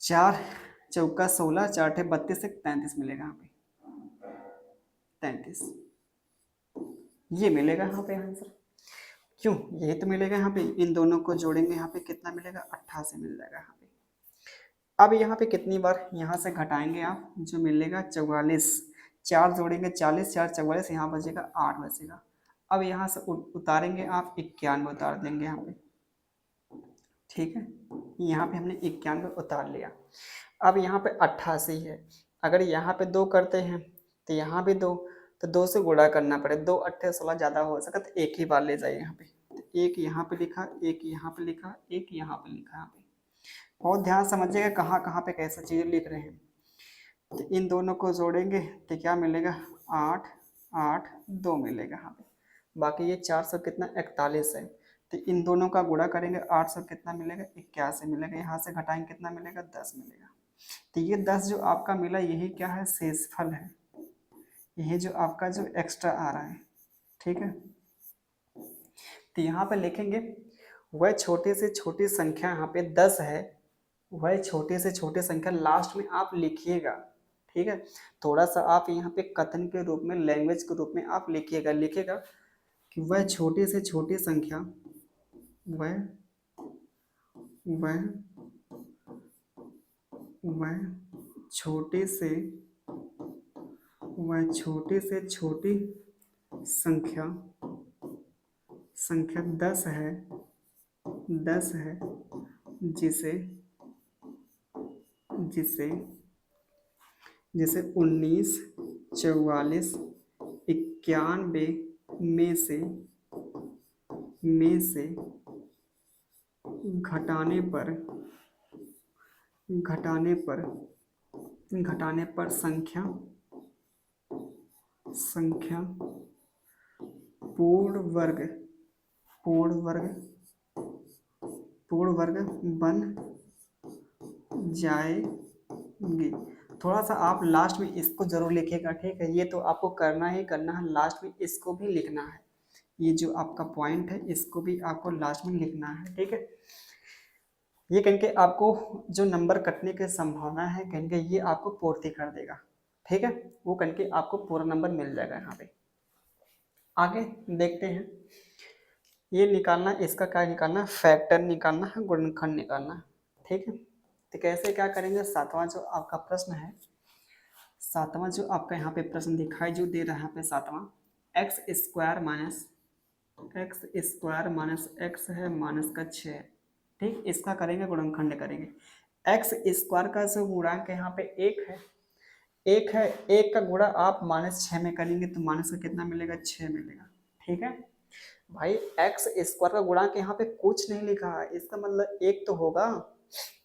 4 चौका 16, 4 अट्ठे 32 से 33 मिलेगा यहाँ पे 33, ये मिलेगा यहाँ पे आंसर। क्यों, ये तो मिलेगा यहाँ पे, इन दोनों को जोड़ेंगे यहाँ पे कितना मिलेगा 88 मिल जाएगा यहाँ पे। अब यहाँ पे कितनी बार यहाँ से घटाएंगे आप, जो मिलेगा 44, 4 जोड़ेंगे 40, 4 44, यहाँ बचेगा 8 बचेगा। अब यहाँ से उतारेंगे आप 91 उतार देंगे यहाँ पे, ठीक है। यहाँ पे हमने 91 उतार लिया। अब यहाँ पे 88 है, अगर यहाँ पे 2 करते हैं तो यहाँ भी 2, तो 2 से गुणा करना पड़े, 2 अट्ठे 16 ज़्यादा हो सका तो एक ही बार ले जाइए यहाँ पे। तो एक यहाँ पे लिखा, एक यहाँ पे लिखा, एक यहाँ पे लिखा। यहाँ पे बहुत ध्यान समझिएगा कहाँ कहाँ पे कैसे चीज़ें लिख रहे हैं। तो इन दोनों को जोड़ेंगे तो क्या मिलेगा 8 8 2 मिलेगा यहाँ पे, बाकी ये 400 कितना 41 है। तो इन दोनों का गुणा करेंगे, 800 कितना मिलेगा 81 मिलेगा, यहाँ से घटाएंगे कितना मिलेगा 10 मिलेगा। तो ये 10 जो आपका मिला यही क्या है शेषफल है, यही जो आपका जो एक्स्ट्रा आ रहा है, ठीक है। तो यहाँ पे लिखेंगे वह छोटे से छोटी संख्या, यहाँ पे 10 है, वह छोटे से छोटे संख्या लास्ट में आप लिखिएगा, ठीक है। थोड़ा सा आप यहाँ पे कथन के रूप में, लैंग्वेज के रूप में आप लिखिएगा कि वह छोटे से छोटी संख्या, वह वह वह छोटे से छोटी संख्या 10 है, जिसे जिसे जिसे 19, 44, 91 में से घटाने पर संख्या पूर्ण वर्ग पूर्ण वर्ग बन जाएगी। थोड़ा सा आप लास्ट में इसको जरूर लिखिएगा, ठीक है, ये तो आपको करना ही करना है, लास्ट में इसको भी लिखना है, ये जो आपका पॉइंट है इसको भी आपको लास्ट में लिखना है, ठीक है। ये कहीं के आपको जो नंबर कटने की संभावना है कहीं के ये आपको पूर्ति कर देगा, ठीक है, वो कहीं के आपको पूरा नंबर मिल जाएगा यहाँ पे। आगे देखते हैं, ये निकालना, इसका क्या निकालना, फैक्टर निकालना है, गुणनखंड निकालना है, ठीक है। तो कैसे क्या करेंगे, सातवां जो आपका प्रश्न है, सातवां जो आपका यहाँ पे प्रश्न दिखाई जो दे रहा है यहाँ पे सातवां, एक्स स्क्वायर माइनस एक्स है माइनस का 6, ठीक, इसका करेंगे गुणनखंड करेंगे। एक्स स्क्वायर का जो गुणांक यहाँ पे एक है, एक है, एक का गुणा आप -6 में करेंगे तो माइनस का कितना मिलेगा, 6 मिलेगा, ठीक है भाई। एक्स स्क्वायर का गुणांक यहाँ पे कुछ नहीं लिखा है, इसका मतलब एक तो होगा,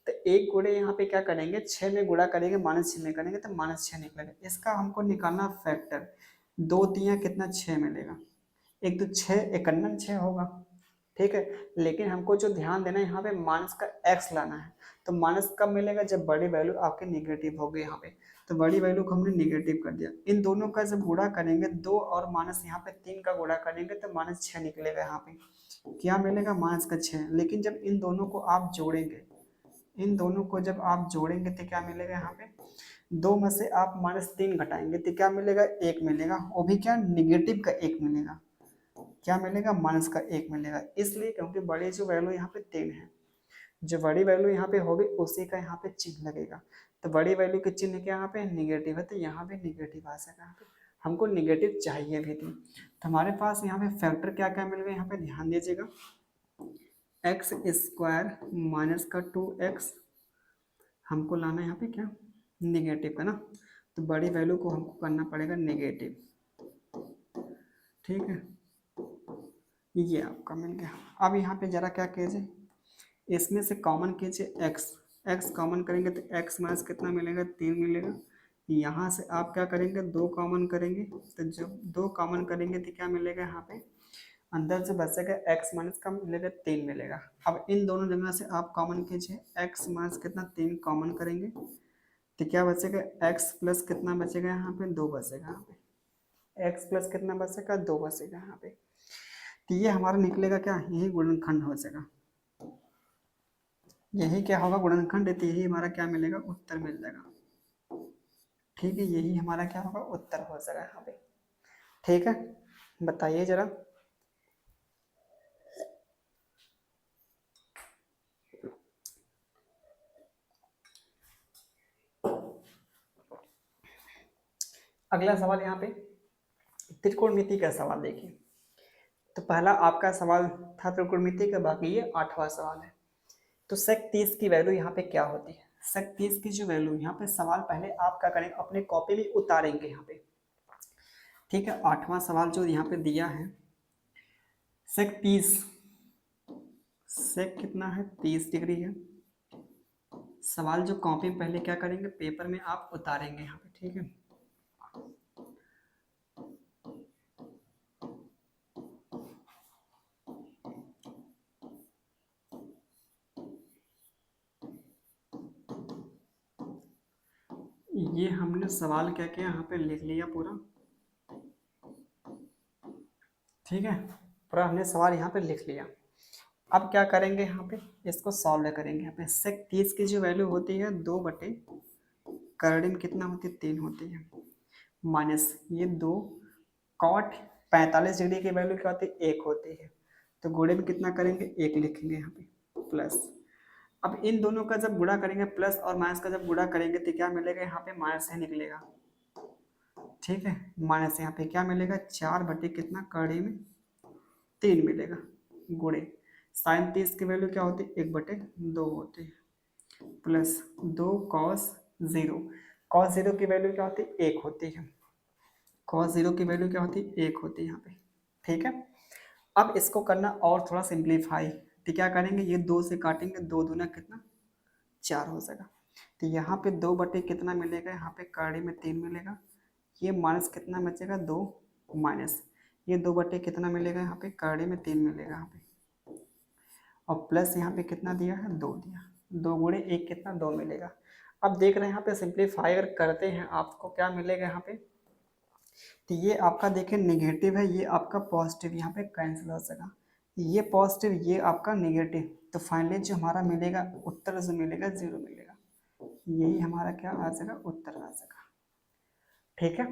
तो एक गुणे यहाँ पे क्या करेंगे, 6 में गुणा करेंगे, -6 में करेंगे तो -6 निकलेगा। इसका हमको निकालना फैक्टर, 2 तिया कितना 6 मिलेगा, एक तो 6 51 6 होगा, ठीक है। लेकिन हमको जो ध्यान देना है यहाँ पे माइनस का एक्स लाना है, तो माइनस कब मिलेगा, जब बड़ी वैल्यू आपके निगेटिव हो गई यहाँ पे, तो बड़ी वैल्यू को हमने निगेटिव कर दिया। इन दोनों का जब गुणा करेंगे, 2 और माइनस यहाँ पे 3 का गुणा करेंगे तो -6 निकलेगा, यहाँ पे क्या मिलेगा, माइनस का 6। लेकिन जब इन दोनों को आप जोड़ेंगे, इन दोनों को जब आप जोड़ेंगे तो क्या मिलेगा, यहाँ पे 2 में से आप -3 घटाएंगे तो क्या मिलेगा, 1 मिलेगा, वो भी क्या, निगेटिव का 1 मिलेगा, क्या मिलेगा, माइनस का 1 मिलेगा। इसलिए क्योंकि बड़ी जो वैल्यू यहाँ पे 3 है, जो बड़ी वैल्यू यहाँ पे होगी उसी का यहाँ पे चिन्ह लगेगा, तो बड़ी वैल्यू के चिन्ह क्या यहाँ पे निगेटिव है, तो यहाँ पे निगेटिव आ जाएगा, यहाँ पे हमको निगेटिव चाहिए भी थी। तो हमारे पास यहाँ पे फैक्टर क्या क्या मिल गए, यहाँ पे ध्यान दीजिएगा, एक्स स्क्वायर माइनस का 2x, हमको लाना है यहाँ पे क्या, निगेटिव है ना, तो बड़ी वैल्यू को हमको करना पड़ेगा निगेटिव, ठीक है, ये आपका मिल गया। अब यहाँ पे जरा क्या कीजिए, इसमें से कॉमन कीजिए एक्स, एक्स कॉमन करेंगे तो एक्स माइनस कितना मिलेगा, 3 मिलेगा। यहाँ से आप क्या करेंगे, 2 कॉमन करेंगे, तो जब 2 कॉमन करेंगे तो क्या मिलेगा, यहाँ पे अंदर से बचेगा एक्स माइनस का मिलेगा 3 मिलेगा। अब इन दोनों जगह से आप कॉमन कीजिए, एक्स माइनस कितना 3 कॉमन करेंगे तो क्या बचेगा, एक्स प्लस कितना बचेगा, यहाँ पे 2 बचेगा, यहाँ पे एक्स प्लस कितना बचेगा, 2 बचेगा यहाँ पे। तो ये हमारा निकलेगा क्या, यही गुणनखंड हो जाएगा, यही क्या होगा, गुणनखंड, तो यही हमारा क्या मिलेगा, उत्तर मिल जाएगा, ठीक है, यही हमारा क्या होगा, उत्तर हो जाएगा यहाँ पे, ठीक है। बताइए जरा, अगला सवाल यहाँ पे त्रिकोणमिति का सवाल देखिए। तो पहला आपका सवाल था त्रिकोणमिति का, बाकी ये 8वां सवाल है। तो sec 30 की वैल्यू यहाँ पे क्या होती है, sec 30 की जो वैल्यू यहाँ पे, सवाल पहले आप क्या करेंगे, अपने कॉपी में उतारेंगे यहाँ पे, ठीक है। 8वां सवाल जो यहाँ पे दिया है, sec 30, sec कितना है, 30 डिग्री है। सवाल जो कॉपी में पहले क्या करेंगे, पेपर में आप उतारेंगे यहाँ पे, ठीक है। ये हमने सवाल क्या किया, यहाँ पे लिख लिया पूरा, ठीक है, पूरा हमने सवाल यहाँ पे लिख लिया। अब क्या करेंगे, यहाँ पे इसको सॉल्व करेंगे। यहाँ पे sec 30 की जो वैल्यू होती है 2 बटे करड़ी में कितना होती है, 3 होती है, माइनस ये 2 कॉट 45 डिग्री की वैल्यू क्या होती है, 1 होती है, तो गुणे में कितना करेंगे, 1 लिखेंगे यहाँ पे, प्लस। अब इन दोनों का जब गुणा करेंगे, प्लस और माइनस का जब गुणा करेंगे तो क्या मिलेगा, यहाँ पे माइनस ही निकलेगा, ठीक है। माइनस यहाँ पे क्या मिलेगा, 4 बटे कितना करड़ी में 3 मिलेगा, गुणे साइन 30 की वैल्यू क्या होती है, 1/2 होती है, प्लस 2 कॉस 0, कॉस 0 की वैल्यू क्या होती है, 1 होती है, कॉस 0 की वैल्यू क्या होती है, 1 होती है यहाँ पे, ठीक है। अब इसको करना और थोड़ा सिंप्लीफाई, तो क्या करेंगे, ये 2 से काटेंगे, 2 दूना कितना 4 हो जाएगा, तो यहाँ पे 2 बटे कितना मिलेगा, यहाँ पे करड़ी में 3 मिलेगा, ये माइनस कितना बचेगा, 2 माइनस ये 2 बटे कितना मिलेगा, यहाँ पे करड़ी में 3 मिलेगा यहाँ पे, और प्लस यहाँ पे कितना दिया है, 2 दिया, 2 गुणे 1 कितना, 2 मिलेगा। अब देख रहे हैं यहाँ पे सिंप्लीफाई अगर करते हैं आपको क्या मिलेगा यहाँ पे, तो ये आपका देखें नेगेटिव है, ये आपका पॉजिटिव, यहाँ पे कैंसिल हो जाएगा, ये पॉजिटिव ये आपका नेगेटिव, तो फाइनली जो हमारा मिलेगा उत्तर जो मिलेगा 0 मिलेगा, यही हमारा क्या आ जाएगा, उत्तर आ जाएगा। ठीक है,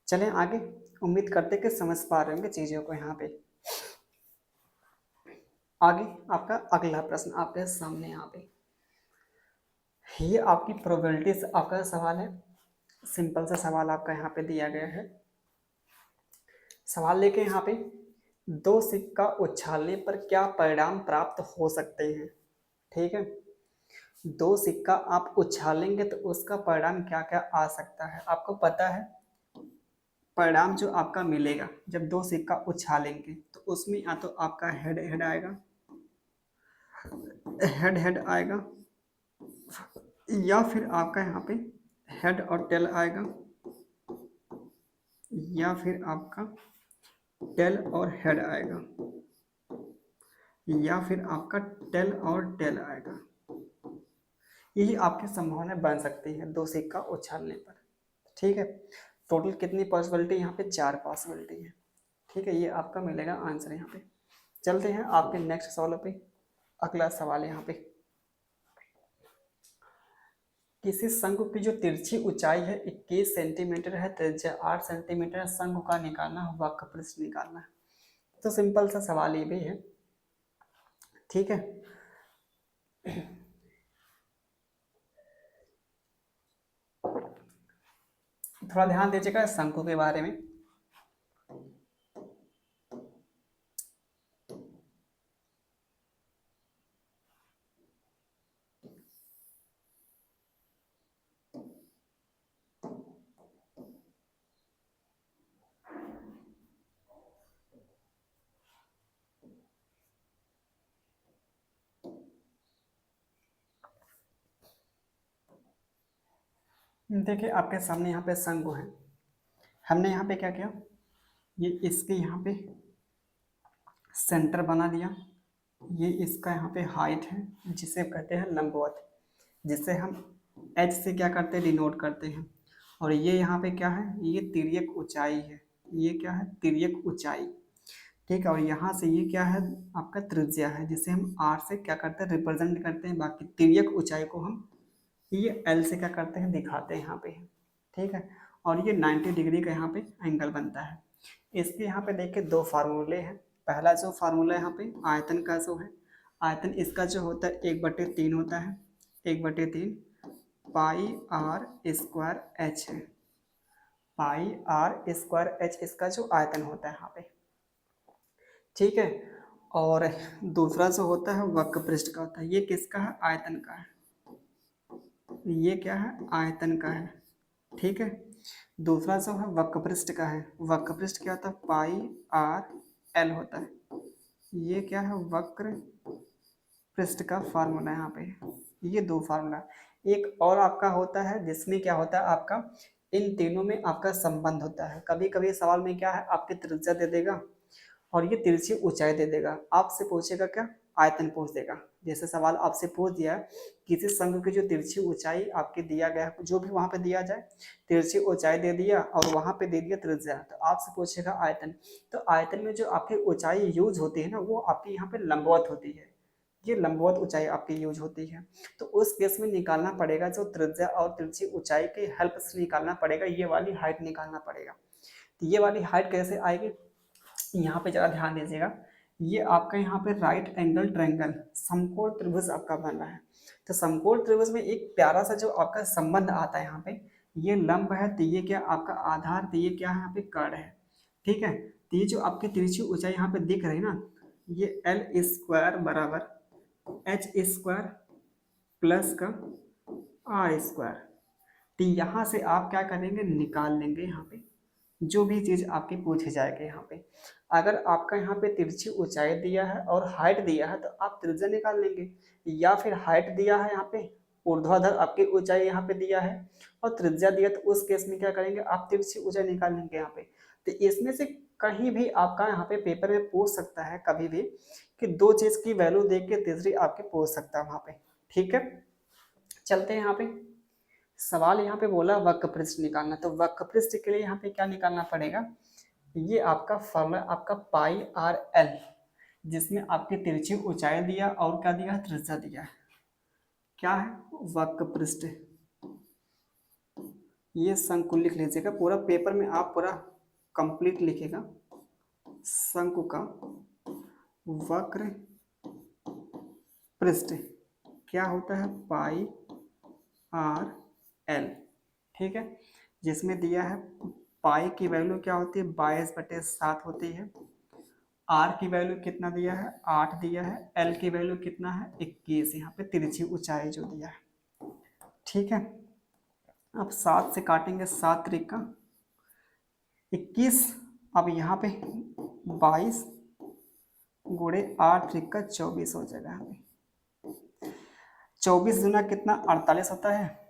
चलें आगे, उम्मीद करते कि समझ पा रहे होंगे चीज़ों को। यहाँ पे आगे आपका अगला प्रश्न आपके सामने यहाँ पे, ये आपकी प्रोबेबिलिटी से आपका सवाल है, सिंपल सा सवाल आपका यहाँ पे दिया गया है। सवाल लेके यहाँ पे, 2 सिक्का उछालने पर क्या परिणाम प्राप्त हो सकते हैं। ठीक है, 2 सिक्का आप उछालेंगे तो उसका परिणाम क्या क्या आ सकता है, आपको पता है परिणाम जो आपका मिलेगा जब 2 सिक्का उछालेंगे तो उसमें या तो आपका हेड हेड आएगा, हेड हेड आएगा, या फिर आपका यहाँ पे हेड और टेल आएगा, या फिर आपका टेल और हेड आएगा, या फिर आपका टेल और टेल आएगा। यही आपकी संभावना बन सकती है 2 सिक्का उछालने पर। ठीक है, टोटल कितनी पॉसिबिलिटी यहाँ पे, 4 पॉसिबिलिटी है। ठीक है, ये आपका मिलेगा आंसर यहाँ पे। चलते हैं आपके नेक्स्ट सवाल पे। अगला सवाल यहाँ पे, किसी शंकु की जो तिरछी ऊंचाई है 21 सेंटीमीटर है, त्रिज्या 8 सेंटीमीटर है, शंकु का निकालना है, वक्रपृष्ठ निकालना है। तो सिंपल सा सवाल ये भी है। ठीक है, थोड़ा ध्यान दीजिएगा शंकु के बारे में। देखिए आपके सामने यहाँ पे शंकु है, हमने यहाँ पे क्या किया, ये इसके यहाँ पे सेंटर बना दिया, ये इसका यहाँ पे हाइट है जिसे कहते हैं लंबवत, जिसे हम h से क्या करते हैं, डिनोट करते हैं। और ये यहाँ पे क्या है, ये तिर्यक ऊंचाई है, ये क्या है, तिर्यक ऊंचाई। ठीक है, और यहाँ से ये क्या है, आपका त्रिज्या है, जिसे हम r से क्या करते हैं, रिप्रेजेंट करते हैं। बाकी तिर्यक ऊंचाई को हम ये l से क्या करते हैं, दिखाते हैं यहाँ पे। ठीक है, और ये 90 डिग्री का यहाँ पे एंगल बनता है। इसके यहाँ पे देखिए 2 फार्मूले हैं। पहला जो फार्मूला यहाँ पे आयतन का जो है, आयतन इसका जो होता है 1/3 होता है, 1/3 पाई आर स्क्वायर एच है, पाई आर स्क्वायर एच इसका जो आयतन होता है यहाँ पे। ठीक है, और दूसरा जो होता है वक्रपृष्ठ का होता है, ये किसका है, आयतन का है, ये क्या है, आयतन का है। ठीक है, दूसरा जो है वक्रपृष्ठ का है, वक्रपृष्ठ क्या होता है, पाई आर एल होता है, ये क्या है, वक्र पृष्ठ का फार्मूला यहाँ पे। ये 2 फार्मूला, एक और आपका होता है जिसमें क्या होता है, आपका इन तीनों में आपका संबंध होता है। कभी कभी सवाल में क्या है, आपकी त्रिज्या दे देगा और ये तिरछी ऊंचाई दे देगा, आपसे पूछेगा क्या, आयतन पूछ देगा। जैसे सवाल आपसे पूछ दिया किसी शंकु की जो तिरछी ऊंचाई आपके दिया गया है, जो भी वहां पे दिया जाए, तिरछी ऊंचाई दे दिया और वहां पे दे दिया त्रिज्या, तो आपसे पूछेगा आयतन। तो आयतन में जो आपकी ऊंचाई यूज होती है ना, वो आपकी यहाँ पे लंबवत होती है, ये लंबवत ऊंचाई आपकी यूज होती है। तो उस केस में निकालना पड़ेगा जो त्रिज्या और तिरछी ऊंचाई के हेल्प से निकालना पड़ेगा, ये वाली हाइट निकालना पड़ेगा। तो ये वाली हाइट कैसे आएगी, यहाँ पे जरा ध्यान दीजिएगा। ये आपका यहाँ पे राइट एंगल ट्रायंगल समकोण त्रिभुज आपका बन रहा है। तो समकोण त्रिभुज में एक प्यारा सा जो आपका संबंध आता है यहाँ पे, ये लंब है तो ये क्या आपका आधार, तो ये क्या है यहाँ पे कर्ण है। ठीक है, तो ये जो आपकी तिरछी ऊंचाई यहाँ पे दिख रही है ना, ये एल स्क्वायर बराबर एच स्क्वायर प्लस का आर स्क्वायर। तो यहाँ से आप क्या करेंगे, निकाल लेंगे यहाँ पे जो भी चीज़ आपकी पूछी जाएगी। यहाँ पे अगर आपका यहाँ पे तिरछी ऊंचाई दिया है और हाइट दिया है तो आप त्रिज्या निकाल लेंगे, या फिर हाइट दिया है यहाँ पे, ऊर्ध्वाधर आपकी ऊंचाई यहाँ पे दिया है और त्रिज्या दिया, तो उस केस में क्या करेंगे, आप तिरछी ऊंचाई निकाल लेंगे यहाँ पे। तो इसमें से कहीं भी आपका यहाँ पे पेपर में पूछ सकता है कभी भी कि दो चीज की वैल्यू देख के तीसरी आपके पूछ सकता है वहां पे। ठीक है, चलते हैं यहाँ पे। सवाल यहाँ पे बोला वक्र पृष्ठ निकालना, तो वक्र पृष्ठ के लिए यहाँ पे क्या निकालना पड़ेगा, ये आपका फॉर्मूला आपका पाई आर एल, जिसमें आपकी तिरछी ऊंचाई दिया और क्या दिया, त्रिज्या दिया है। क्या है, वक्र पृष्ठ। ये शंकु लिख लीजिएगा, पूरा पेपर में आप पूरा कंप्लीट लिखेगा। शंकु का वक्र पृष्ठ क्या होता है, पाई आर एल। ठीक है, जिसमें दिया है पाई की वैल्यू क्या होती है, 22/7 होती है। आर की वैल्यू कितना दिया है, 8 दिया है। एल की वैल्यू कितना है, 21। यहाँ पे तिरछी ऊंचाई जो दिया है। ठीक है, अब 7 से काटेंगे, 7 त्रिक 21। अब यहाँ पे 22 गुणे 8 त्रिक 24 हो जाएगा। यहाँ पे 24 गुना कितना, 48 होता है।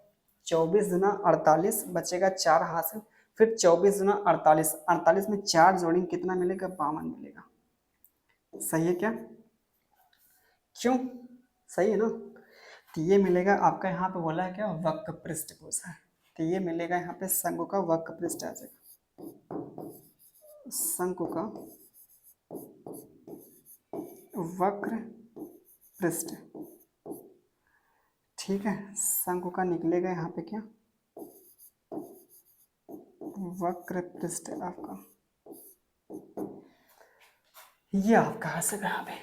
24 गुना 48 बचेगा 4 हाथ से, फिर 24 गुना 48, 48 में 4 जोड़ेंगे कितना मिलेगा, 52 मिलेगा। सही है क्या, क्यों सही है ना। तो ये मिलेगा आपका, यहाँ पे बोला है क्या, वक्र पृष्ठ पूछा है, तो ये मिलेगा यहाँ पे शंकु का वक्र पृष्ठ आ जाएगा। शंकु का वक्र पृष्ठ। ठीक है, शंकु का निकलेगा यहाँ पे क्या, वक्र पृष्ठ आपका, ये आपका आ सका यहाँ पे।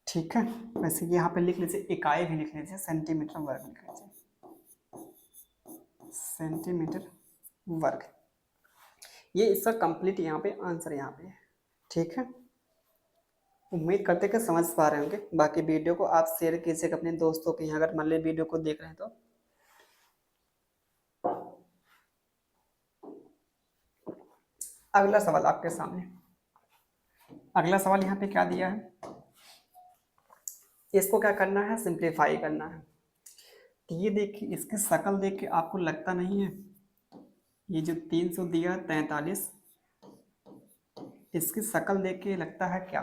ठीक है, वैसे यहाँ पे लिख लीजिए, इकाई भी लिख लीजिए, सेंटीमीटर वर्ग लिख लीजिए, सेंटीमीटर वर्ग। ये इसका कंप्लीट यहाँ पे आंसर यहाँ पे है। ठीक है, उम्मीद करते कि समझ पा रहे होंगे। बाकी वीडियो को आप शेयर कीजिएगा अपने दोस्तों के यहाँ, अगर मान ली वीडियो को देख रहे हैं तो। अगला सवाल आपके सामने, अगला सवाल यहाँ पे क्या दिया है, इसको क्या करना है, सिंप्लीफाई करना है। तो ये देखिए, इसकी शक्ल देख के आपको लगता नहीं है, ये जो 300 दिया 43, इसकी शक्ल देख के लगता है क्या,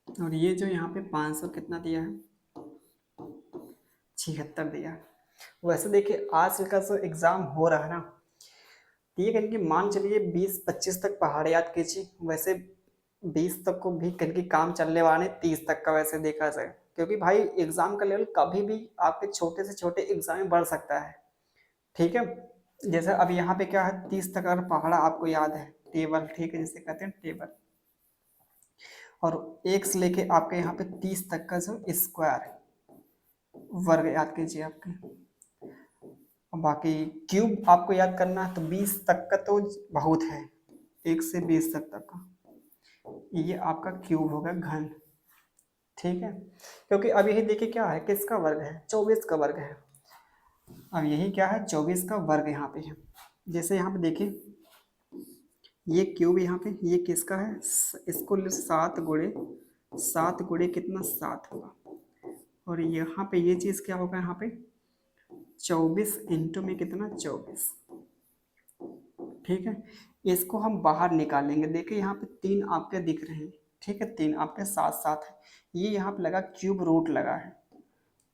और ये जो यहाँ पे 500 कितना दिया है, 76 दिया है। वैसे देखिए, आज का जो एग्जाम हो रहा है ना, ये कहेंगे मान चलिए 20-25 तक पहाड़ याद कीजिए। वैसे 20 तक को भी कहीं काम चलने वाला है, 30 तक का वैसे देखा जाए, क्योंकि भाई एग्जाम का लेवल कभी भी आपके छोटे से छोटे एग्जाम में बढ़ सकता है। ठीक है, जैसे अब यहाँ पे क्या है, 30 तक अगर पहाड़ा आपको याद है, टेबल, ठीक है, जिसे कहते हैं टेबल, और 1 से लेके आपके यहाँ पे 30 तक का जो स्क्वायर वर्ग याद कीजिए आपके। बाकी क्यूब आपको याद करना है, तो 20 तक का तो बहुत है, 1 से 20 तक का ये आपका क्यूब होगा, घन। ठीक है, क्योंकि अब यही देखिए क्या है, किसका वर्ग है, 24 का वर्ग है। अब यही क्या है, 24 का वर्ग यहाँ पे है। जैसे यहाँ पे देखिए, ये क्यूब यहाँ पे, ये किसका है, इसको 7 गुणे कितना, 7 होगा। और यहाँ पे ये चीज क्या होगा, यहाँ पे 24 इंटू में कितना, 24। ठीक है, इसको हम बाहर निकालेंगे। देखिए यहाँ पे 3 आपके दिख रहे हैं, ठीक है, 3 आपके साथ साथ है। ये यहाँ पे लगा क्यूब रूट लगा है,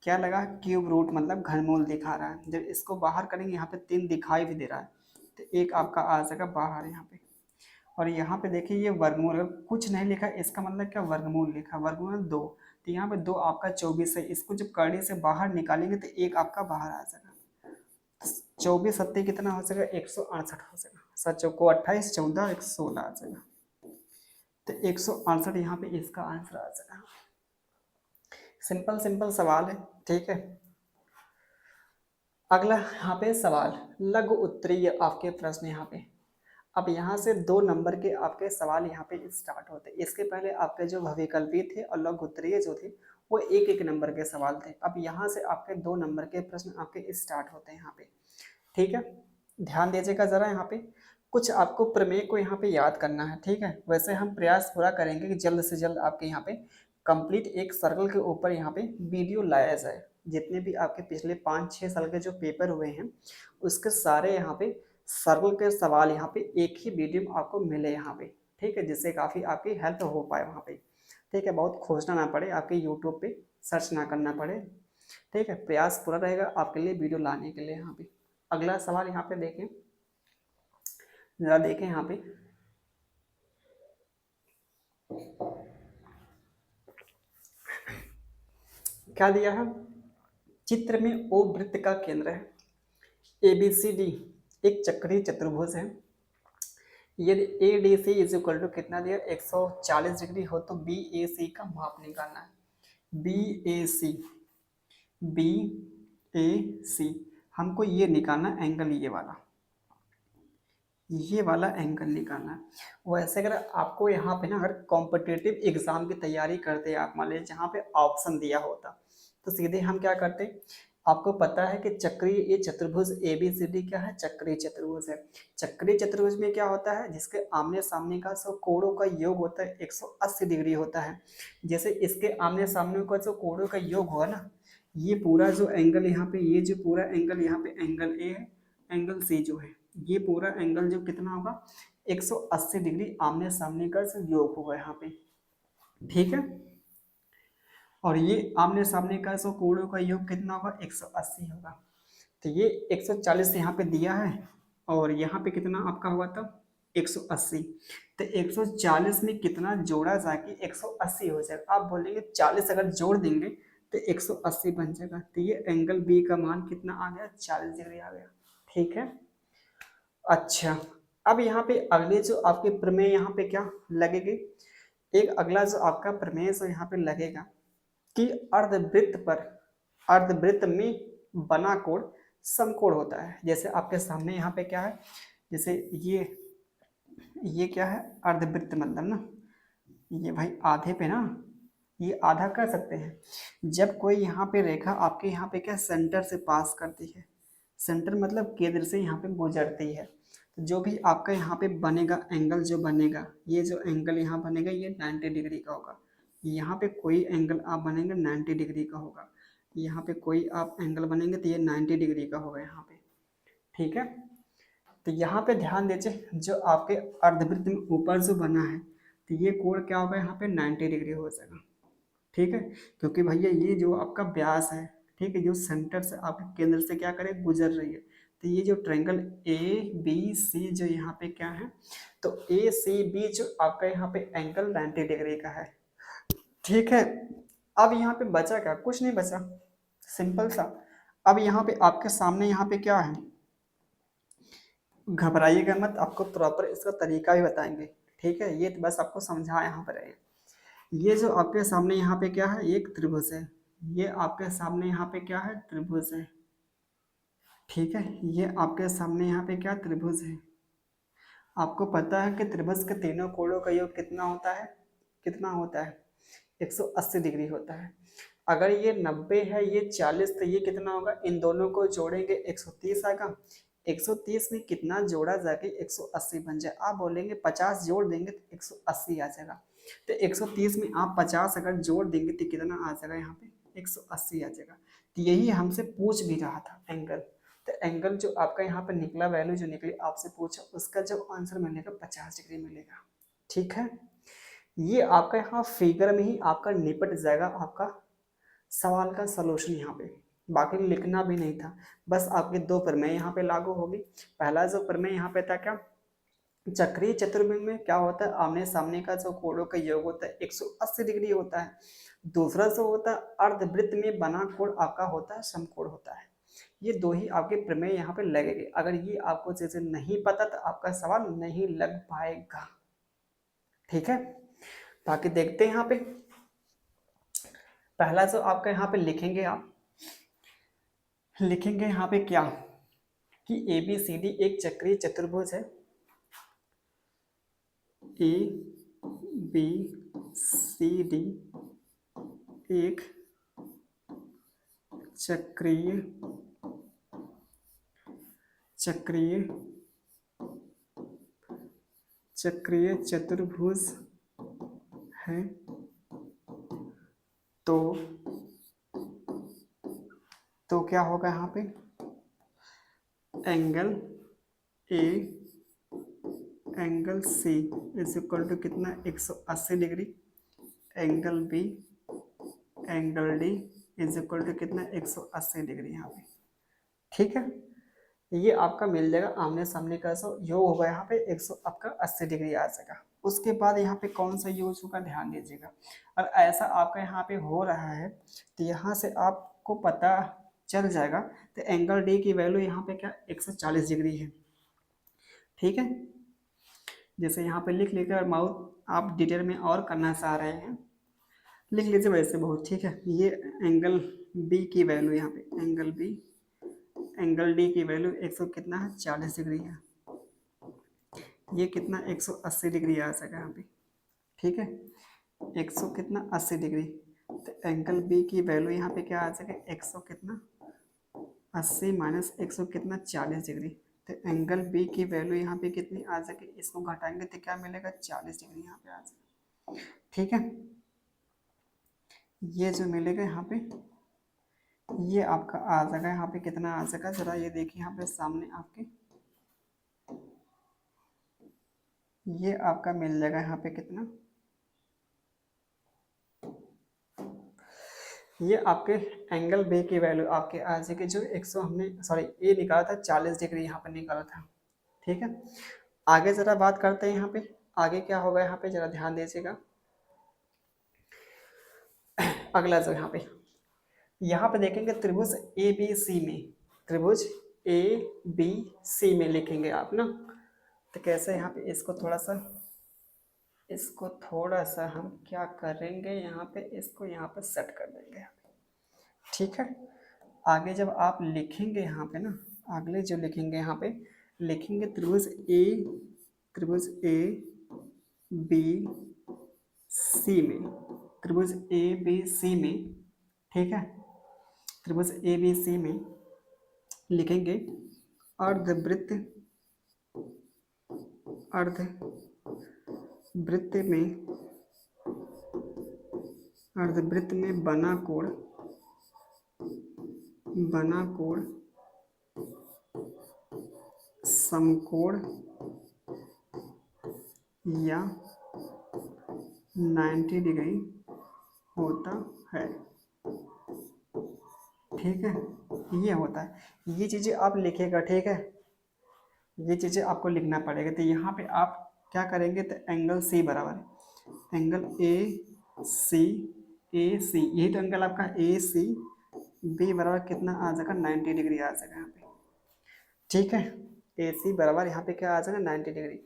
क्या लगा, क्यूब रूट, मतलब घनमूल दिखा रहा है। जब इसको बाहर करेंगे, यहाँ पे 3 दिखाई भी दे रहा है, तो एक आपका आ जाएगा बाहर यहाँ पे। और यहाँ पे देखिए, ये वर्गमूल, अगर कुछ नहीं लिखा इसका मतलब क्या, वर्गमूल लिखा, वर्गमूल 2, तो यहाँ पे 2 आपका 24 है। इसको जब कड़ी से बाहर निकालेंगे तो एक आपका बाहर आ जाएगा। 24 सत्ते कितना हो जाएगा, 168 हो जाएगा। 7 को 28, 14, 116 आ जाएगा। तो 168 यहाँ पे इसका आंसर आ जाएगा। सिंपल सिंपल सवाल है। ठीक है, अगला यहाँ पे सवाल, लघु उत्तरीय आपके प्रश्न यहाँ पे। अब यहाँ से 2 नंबर के आपके सवाल यहाँ पे स्टार्ट होते हैं। इसके पहले आपके जो भविकल्पी थे और लघु उत्तरीय जो थे, वो 1-1 नंबर के सवाल थे। अब यहाँ से आपके 2 नंबर के प्रश्न आपके स्टार्ट होते हैं यहाँ पे। ठीक है, ध्यान दीजिएगा जरा, यहाँ पे कुछ आपको प्रमेय को यहाँ पे याद करना है। ठीक है, वैसे हम प्रयास पूरा करेंगे कि जल्द से जल्द आपके यहाँ पे कंप्लीट एक सर्कल के ऊपर यहाँ पे वीडियो लाया जाए। जितने भी आपके पिछले 5-6 साल के जो पेपर हुए हैं उसके सारे यहाँ पे सर्कल के सवाल यहाँ पे एक ही वीडियो में आपको मिले यहाँ पे, ठीक है, जिससे काफ़ी आपकी हेल्प हो पाए वहाँ पे, ठीक है, बहुत खोजना ना पड़े, आपके यूट्यूब पे सर्च ना करना पड़े, ठीक है। प्रयास पूरा रहेगा आपके लिए वीडियो लाने के लिए। यहाँ पे अगला सवाल यहाँ पे देखें, जरा देखें यहाँ पे, क्या दिया है, चित्र में ओ वृत्त का केंद्र है, ए बी सी डी एक चक्रीय चतुर्भुज है, यदि A D C is equal to कितना दिया 140 डिग्री हो तो बी ए सी का माप निकालना है। बी ए सी, बी ए सी हमको ये निकालना एंगल, ये वाला एंगल निकालना है। वैसे अगर आपको यहाँ पे ना अगर कॉम्पिटिटिव एग्जाम की तैयारी करते आप, मान लीजिए जहाँ पे ऑप्शन दिया होता तो सीधे हम क्या करते, आपको पता है कि चक्रीय ये चतुर्भुज ए बी सी डी क्या है, चक्रीय चतुर्भुज है। चक्रीय चतुर्भुज में क्या होता है, जिसके आमने सामने का जो कोणों का योग होता है 180 डिग्री होता है। जैसे इसके आमने सामने का जो कोणों का योग हुआ ना, ये पूरा जो एंगल यहाँ पे, ये जो पूरा एंगल यहाँ पे एंगल ए है, एंगल सी जो है, ये पूरा एंगल जो कितना होगा 180 डिग्री आमने सामने का जो योग होगा यहाँ पे, ठीक है। और ये आमने सामने का जो कोणों का योग कितना होगा 180 होगा। तो ये 140 यहाँ पे दिया है और यहाँ पे कितना आपका हुआ था 180। तो 140 में कितना जोड़ा जाके 180 हो जाएगा। आप बोलेंगे 40 अगर जोड़ देंगे तो 180 बन जाएगा। तो ये एंगल बी का मान कितना आ गया 40 डिग्री आ गया, ठीक है। अच्छा, अब यहाँ पे अगले जो आपके प्रमेय यहाँ पे क्या लगेगी, एक अगला जो आपका प्रमेय जो यहाँ पे लगेगा कि अर्धवृत्त में बना कोण समकोण होता है। जैसे आपके सामने यहाँ पे क्या है, जैसे ये क्या है अर्धवृत्त, मतलब ना ये भाई आधे पे ना, ये आधा कर सकते हैं। जब कोई यहाँ पे रेखा आपके यहाँ पे क्या सेंटर से पास करती है, सेंटर मतलब केंद्र से यहाँ पे गुजरती है, तो जो भी आपका यहाँ पे बनेगा एंगल जो बनेगा, ये जो एंगल यहाँ बनेगा ये 90 डिग्री का होगा। यहाँ पे कोई एंगल आप बनेंगे 90 डिग्री का होगा, यहाँ पे कोई आप एंगल बनेंगे तो ये 90 डिग्री का होगा यहाँ पे, ठीक है। तो यहाँ पे ध्यान दीजिए, जो आपके अर्धवृत्त में ऊपर जो बना है तो ये कोण क्या होगा यहाँ पे 90 डिग्री हो जाएगा, ठीक है। क्योंकि भैया ये जो आपका व्यास है, ठीक है, जो सेंटर से आपके केंद्र से क्या करे गुजर रही है, तो ये जो ट्रायंगल ए बी सी जो यहाँ पे क्या है, तो ए सी बी जो आपका यहाँ पे एंगल 90 डिग्री का है, ठीक है। अब यहाँ पे बचा क्या, कुछ नहीं बचा, सिंपल सा। अब यहाँ पे आपके सामने यहाँ पे क्या है, घबराइएगा मत, आपको प्रॉपर इसका तरीका भी बताएंगे, ठीक है। ये तो बस आपको समझा यहाँ पर है। ये जो आपके सामने यहाँ पे क्या है एक त्रिभुज है, ये आपके सामने यहाँ पे क्या है त्रिभुज है, ठीक है। ये आपके सामने यहाँ पे क्या त्रिभुज है। आपको पता है कि त्रिभुज के तीनों कोणों का योग कितना होता है, कितना होता है 180 डिग्री होता है। अगर ये 90 है ये 40, तो ये कितना होगा, इन दोनों को जोड़ेंगे 130 आएगा। 130 में कितना जोड़ा जाके 180 बन जाए, आप बोलेंगे 50 जोड़ देंगे तो 180 आ जाएगा। तो 130 में आप 50 अगर जोड़ देंगे तो कितना आ जाएगा यहाँ पे 180 आ जाएगा। तो यही हमसे पूछ भी रहा था एंगल। तो एंगल जो आपका यहाँ पे निकला, वैल्यू जो निकली आपसे पूछा, उसका जो आंसर मिलेगा 50 डिग्री मिलेगा, ठीक है। ये आपका यहाँ फिगर में ही आपका निपट जाएगा आपका सवाल का सलूशन यहाँ पे, बाकी लिखना भी नहीं था। बस आपके दो प्रमेय यहाँ पे लागू होगी। पहला जो प्रमेय यहाँ पे था क्या, चक्रीय चतुर्भुज में क्या होता है, आमने सामने का जो कोणों का योग होता है 180 डिग्री होता है। दूसरा जो होता है अर्धवृत्त में बना कोण आपका होता है समकोण होता है। ये दो ही आपके प्रमेय यहाँ पे लगेंगे। अगर ये आपको चीजें नहीं पता तो आपका सवाल नहीं लग पाएगा, ठीक है। बाकी देखते हैं यहाँ पे पहला जो आपका यहाँ पे लिखेंगे, आप लिखेंगे यहाँ पे क्या कि ए बी सी डी एक चक्रीय चतुर्भुज है, ए बी सी डी एक चक्रीय चक्रीय चक्रीय चतुर्भुज है तो क्या होगा यहाँ पे, angle A angle C is equal to कितना 180 degree, angle B angle D is equal to कितना 180 डिग्री यहाँ पे। ठीक है, ये आपका मिल जाएगा आमने सामने का योग होगा यहाँ पे 100 आपका 80 डिग्री आ जाएगा। उसके बाद यहाँ पे कौन सा यूज होगा ध्यान दीजिएगा, और ऐसा आपका यहाँ पे हो रहा है तो यहाँ से आपको पता चल जाएगा। तो एंगल डी की वैल्यू यहाँ पे क्या 140 डिग्री है। ठीक है, जैसे यहाँ पे लिख लेकर माउथ आप डिटेल में और करना चाह रहे हैं लिख लीजिए वैसे बहुत। ठीक है, ये एंगल बी की वैल्यू यहाँ पे एंगल बी एंगल डी की वैल्यू 100 कितना है 40 डिग्री है, ये कितना 180 डिग्री आ जाएगा यहाँ पे। ठीक है, 100 कितना 80 डिग्री, तो एंगल बी की वैल्यू यहाँ पे क्या आ जाएगा 100 कितना 80 माइनस 100 कितना 40 डिग्री, तो एंगल बी की वैल्यू यहाँ पे कितनी आ जाएगी, इसको घटाएंगे तो क्या मिलेगा 40 डिग्री यहाँ पे आ जाएगा। ठीक है, ये जो मिलेगा यहाँ पे ये आपका आ जाएगा यहाँ पे कितना आ जाएगा, जरा ये देखिए यहाँ पे सामने आपके ये आपका मिल जाएगा यहाँ पे कितना, ये आपके एंगल बी की वैल्यू आपके आ जाएगी जो 100 हमने सॉरी ए निकाला था 40 डिग्री यहाँ पे निकाला था। ठीक है, आगे जरा बात करते हैं यहाँ पे आगे क्या होगा, यहाँ पे जरा ध्यान दीजिएगा। अगला जो यहाँ पे देखेंगे त्रिभुज ए बी सी में, त्रिभुज ए बी सी में लिखेंगे आप ना, तो कैसे यहाँ पे इसको थोड़ा सा हम क्या करेंगे यहाँ पे इसको यहाँ पे सेट कर देंगे। ठीक है, आगे जब आप लिखेंगे यहाँ पे ना, अगले जो लिखेंगे यहाँ पे लिखेंगे त्रिभुज ए बी सी में, त्रिभुज ए बी सी में। ठीक है, त्रिभुज ए बी सी में लिखेंगे अर्धवृत्त अर्धवृत्त में बना कोण समकोण या 90 डिग्री होता है। ठीक है, ये होता है, ये चीज़ें आप लिखेगा। ठीक है, ये चीज़ें आपको लिखना पड़ेगा। तो यहाँ पे आप क्या करेंगे, तो एंगल सी बराबर एंगल ए सी यही तो एंगल आपका ए सी बी बराबर कितना आ जाएगा 90 डिग्री आ जाएगा यहाँ पे। ठीक है, ए सी बराबर यहाँ पे क्या आ जाएगा 90 डिग्री।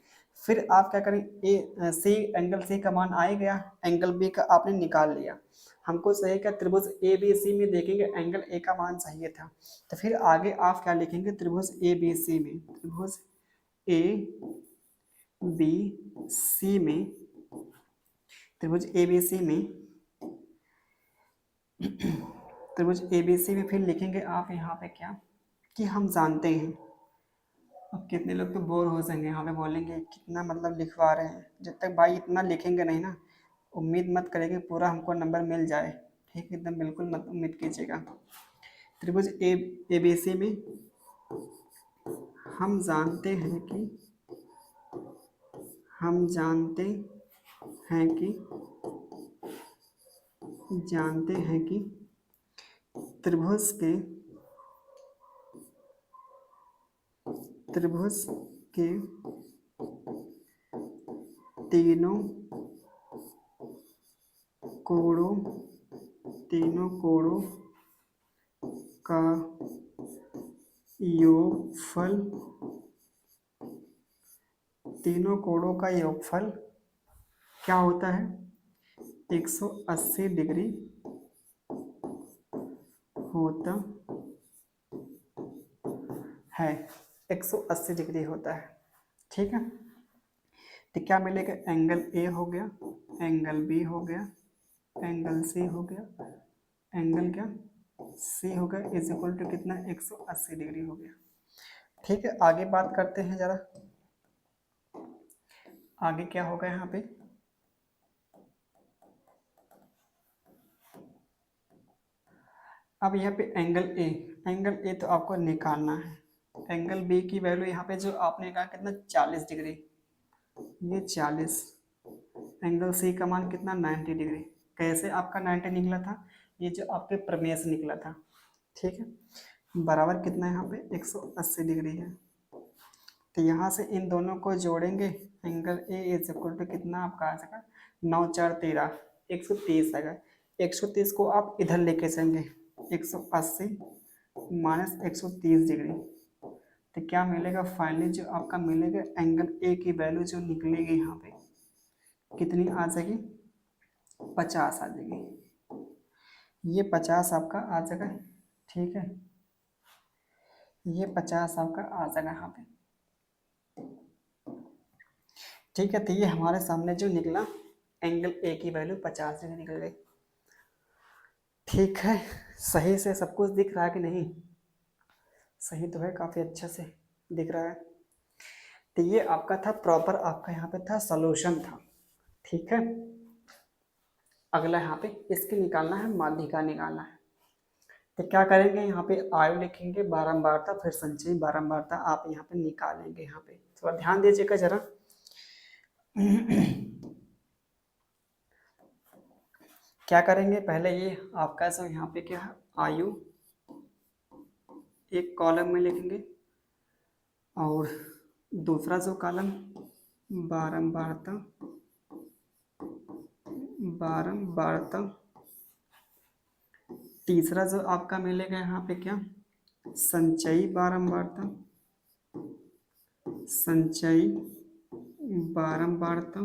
फिर आप क्या करेंगे, ए सी एंगल सी का मान आ ही गया, एंगल बी का आपने निकाल लिया। हमको सही क्या त्रिभुज ए बी सी में देखेंगे एंगल ए का मान चाहिए था, तो फिर आगे आप क्या लिखेंगे त्रिभुज ए बी सी में, त्रिभुज ए बी सी में, त्रिभुज ए बी सी में त्रिभुज ए बी सी में फिर लिखेंगे आप यहाँ पे क्या कि हम जानते हैं। अब कितने लोग तो बोर हो जाएंगे यहाँ पे, बोलेंगे कितना मतलब लिखवा रहे हैं। जब तक भाई इतना लिखेंगे नहीं ना, उम्मीद मत करेंगे पूरा हमको नंबर मिल जाए। ठीक, एकदम बिल्कुल मत उम्मीद कीजिएगा। त्रिभुज ए बी सी में हम जानते हैं कि त्रिभुज के तीनों कोणों का योगफल क्या होता है 180 डिग्री होता है, 180 डिग्री होता है। ठीक है, तो क्या मिलेगा, एंगल ए हो गया, एंगल बी हो गया, एंगल सी हो गया, एंगल क्या सी हो गया इज इक्वल टू कितना 180 डिग्री हो गया। ठीक है, आगे बात करते हैं जरा, आगे क्या होगा यहाँ पे, अब यहाँ पे एंगल ए तो आपको निकालना है। एंगल बी की वैल्यू यहाँ पे जो आपने कहा कितना 40 डिग्री, ये 40। एंगल सी का मान कितना 90 डिग्री। कैसे आपका 90 निकला था, ये जो आपके प्रमेय से निकला था। ठीक है, बराबर कितना है यहाँ पे 180 डिग्री है। तो यहाँ से इन दोनों को जोड़ेंगे, angle A is equal to कितना आपका आ जाएगा 9 4 13 130 आएगा। 130 को आप इधर लेके जाएंगे 180 माइनस 130 डिग्री, तो क्या मिलेगा फाइनली जो आपका मिलेगा एंगल ए की वैल्यू जो निकलेगी यहाँ पे कितनी आ जाएगी 50 आ जाएगी। ये 50 आपका आ जाएगा। ठीक है, ये 50 आपका आ जाएगा यहाँ पे। ठीक है, तो ये हमारे सामने जो निकला एंगल ए की वैल्यू 50 डिग्री निकल गई। ठीक है, सही से सब कुछ दिख रहा है कि नहीं? सही तो है, काफ़ी अच्छे से दिख रहा है। तो ये आपका था प्रॉपर, आपका यहाँ पे था सॉल्यूशन था। ठीक है, अगला यहाँ पे इसके निकालना है, माध्यिका निकालना है। तो क्या करेंगे, यहाँ पे आयु लिखेंगे, बारंबारता, फिर संचयी बारंबारता आप यहाँ पे निकालेंगे। यहाँ पे थोड़ा ध्यान दीजिएगा जरा। क्या करेंगे, पहले ये आपका जो यहाँ पे क्या है आयु एक कॉलम में लिखेंगे, और दूसरा जो कॉलम बारंबारता, बारंबारता, तीसरा जो आपका मिलेगा यहाँ पे क्या संचयी बारंबारता, संचयी बारंबारता,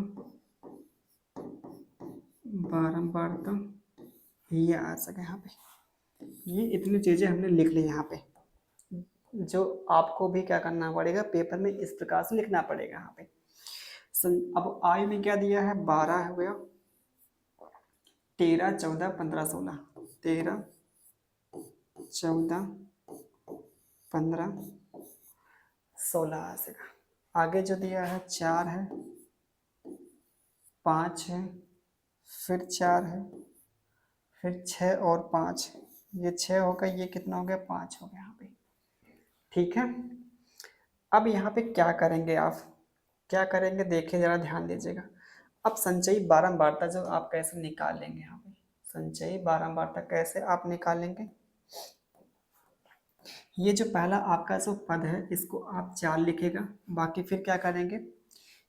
बारंबारता, ये आ सके यहाँ पे। ये इतनी चीज़ें हमने लिख ली यहाँ पे, जो आपको भी क्या करना पड़ेगा पेपर में इस प्रकार से लिखना पड़ेगा यहाँ पे। अब आयु में क्या दिया है 12 हो गया, 13 14 15 16, 13 14 15 16 आ सकेगा। आगे जो दिया है 4 है, 5 है, फिर 4 है, फिर 6 और 5, ये 6 हो गया, ये कितना हो गया 5 हो गया यहाँ पे। ठीक है, अब यहाँ पे क्या करेंगे, आप क्या करेंगे देखिए जरा ध्यान दीजिएगा। अब संचयी बारंबारता जो आप कैसे निकालेंगे, यहाँ पे संचयी बारंबारता कैसे आप निकालेंगे। ये जो पहला आपका जो पद है इसको आप 4 लिखेगा, बाकी फिर क्या करेंगे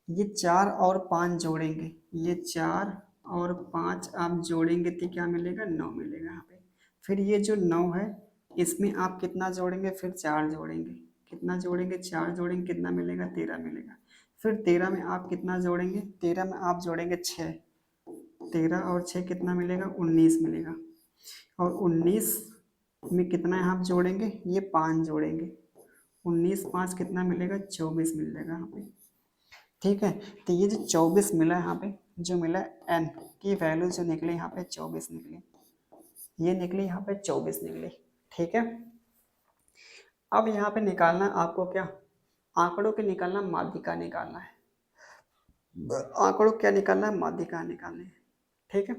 ये 4 और 5 जोड़ेंगे, ये 4 और 5 आप जोड़ेंगे तो क्या मिलेगा 9 मिलेगा यहाँ पे। फिर ये जो 9 है इसमें आप कितना जोड़ेंगे, फिर 4 जोड़ेंगे, कितना जोड़ेंगे 4 जोड़ेंगे, कितना मिलेगा 13 मिलेगा। फिर 13 में आप कितना जोड़ेंगे, 13 में आप जोड़ेंगे 6, 13 और 6 कितना मिलेगा 19 मिलेगा। और 19 में कितना आप जोड़ेंगे, ये 5 जोड़ेंगे, 19 5 कितना मिलेगा 24 मिल जाएगा यहाँ पे। ठीक है, तो ये जो 24 मिला यहाँ पे, जो मिला एन की वैल्यू जो निकली यहाँ पे 24 निकली, ये निकली यहाँ पे 24 निकली। ठीक है, अब यहाँ पे निकालना आपको क्या आंकड़ों के निकालना, माध्यिका निकालना है। आंकड़ों क्या निकालना है, माध्यिका निकालनी है। ठीक है,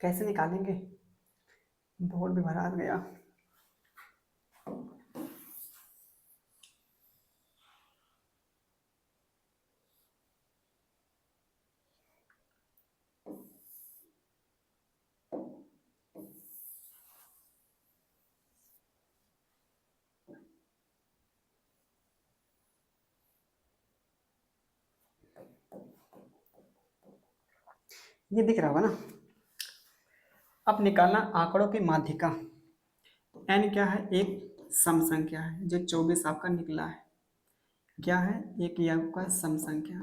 कैसे निकालेंगे, बोर्ड भी भरा गया। ये दिख रहा होगा ना। अब निकालना आंकड़ों की माध्यिका। एन क्या है, एक सम संख्या है, जो 24 आपका निकला है क्या है, एक ये आपका सम संख्या।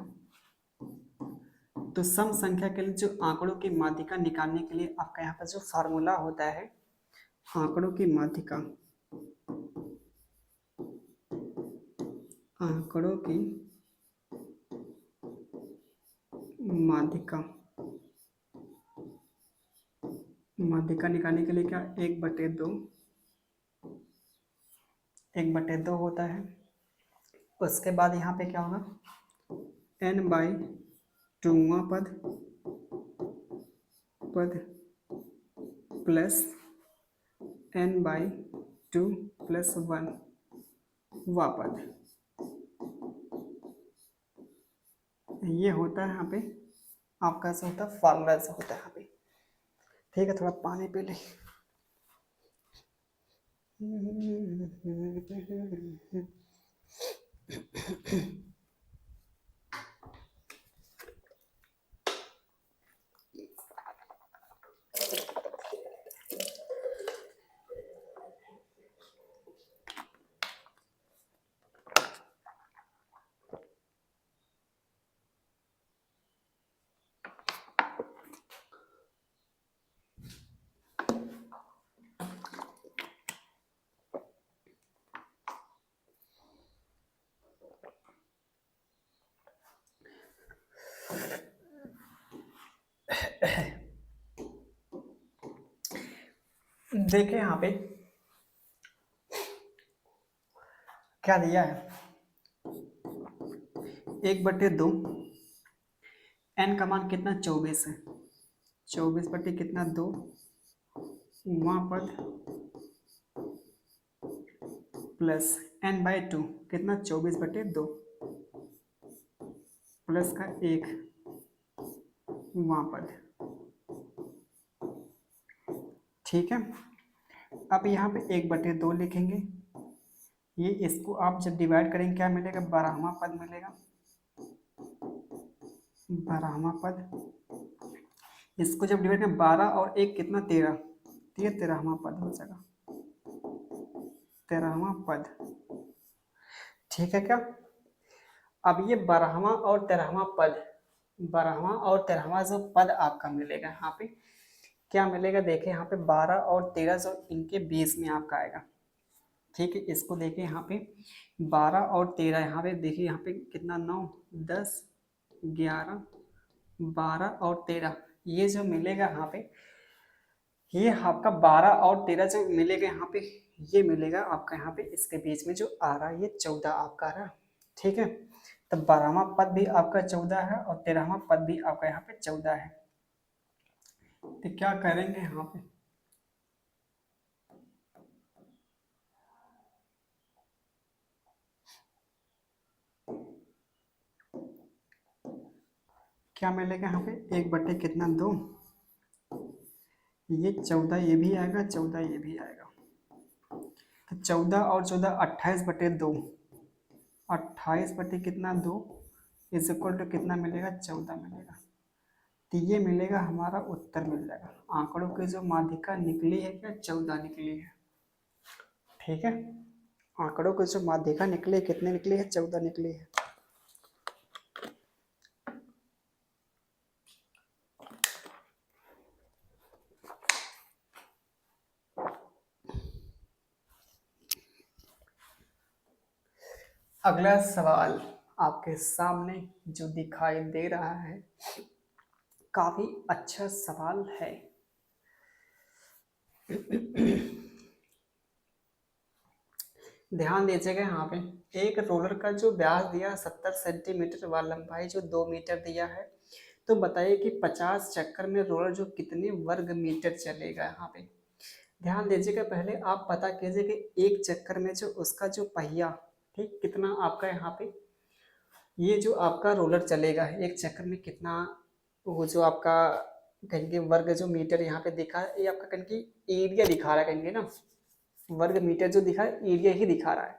तो सम संख्या के लिए जो आंकड़ों की माध्यिका निकालने के लिए आपका यहाँ पर जो फार्मूला होता है आंकड़ों की माध्यिका, आंकड़ों की माध्यिका, माध्यिका निकालने के लिए क्या 1/2, 1/2 होता है। उसके बाद यहाँ पे क्या होगा, n बाई टूवा पद प्लस n बाई 2 प्लस 1 वा पद। ये होता है यहाँ पे आपका ऐसा होता है, फार्मूला ऐसा होता है यहाँ पे। ठीक है, थोड़ा पानी पी ले। देखिए यहाँ पे क्या दिया है, 1/2, n का मान कितना 24 है, 24 बटे कितना 2 वहाँ पद प्लस n बाई 2 कितना 24/2 प्लस का 1 वहाँ पद। ठीक है, अब यहाँ पे 1/2 लिखेंगे। ये इसको आप जब डिवाइड करेंगे क्या मिलेगा, 12वां पद मिलेगा, 12वां पद। इसको जब डिवाइड करें 12 और 1 कितना 13, तो ये 13वां पद हो जाएगा, 13वां पद। ठीक है क्या, अब ये 12वां और 13वां पद, 12वां और 13वां जो पद आपका मिलेगा यहाँ पे क्या मिलेगा, देखिए यहाँ पे 12 और 13 जो इनके बीच में आपका आएगा। ठीक है, इसको देखिए यहाँ पे 12 और 13, यहाँ पे देखिए यहाँ पे कितना 9 10 11 12 और 13, ये जो मिलेगा यहाँ पे, ये आपका 12 और 13 जो मिलेगा यहाँ पे, ये मिलेगा आपका यहाँ पे इसके बीच में जो आ रहा है ये 14 आपका आ रहा। ठीक है, तो 12वां पद भी आपका 14 है और 13वां पद भी आपका यहाँ पे 14 है। तो क्या करेंगे यहाँ पे, क्या मिलेगा यहाँ पे 1 बटे कितना 2, ये 14 ये भी आएगा, 14 ये भी आएगा। तो 14 और 14 28/2, 28 बटे कितना 2 इज इक्वल टू कितना मिलेगा, 14 मिलेगा। तो ये मिलेगा हमारा उत्तर मिल जाएगा। आंकड़ों की जो माध्यिका निकली है क्या, 14 निकली है। ठीक है, आंकड़ों की जो माध्यिका निकली कितने निकली है, 14 निकली है। अगला सवाल आपके सामने जो दिखाई दे रहा है, काफी अच्छा सवाल है। ध्यान दीजिएगा यहाँ पे, एक रोलर का जो व्यास दिया 70 सेंटीमीटर व लंबाई जो 2 मीटर दिया है, तो बताइए कि 50 चक्कर में रोलर जो कितने वर्ग मीटर चलेगा। यहाँ पे ध्यान दीजिएगा, पहले आप पता कीजिए कि एक चक्कर में जो उसका जो पहिया, ठीक कितना आपका यहाँ पे ये जो आपका रोलर चलेगा एक चक्कर में कितना, वो जो आपका कहेंगे वर्ग जो मीटर यहाँ पे दिखा है, ये आपका कहेंगे एरिया दिखा रहा है, कहेंगे ना वर्ग मीटर जो दिखा है एरिया ही दिखा रहा है।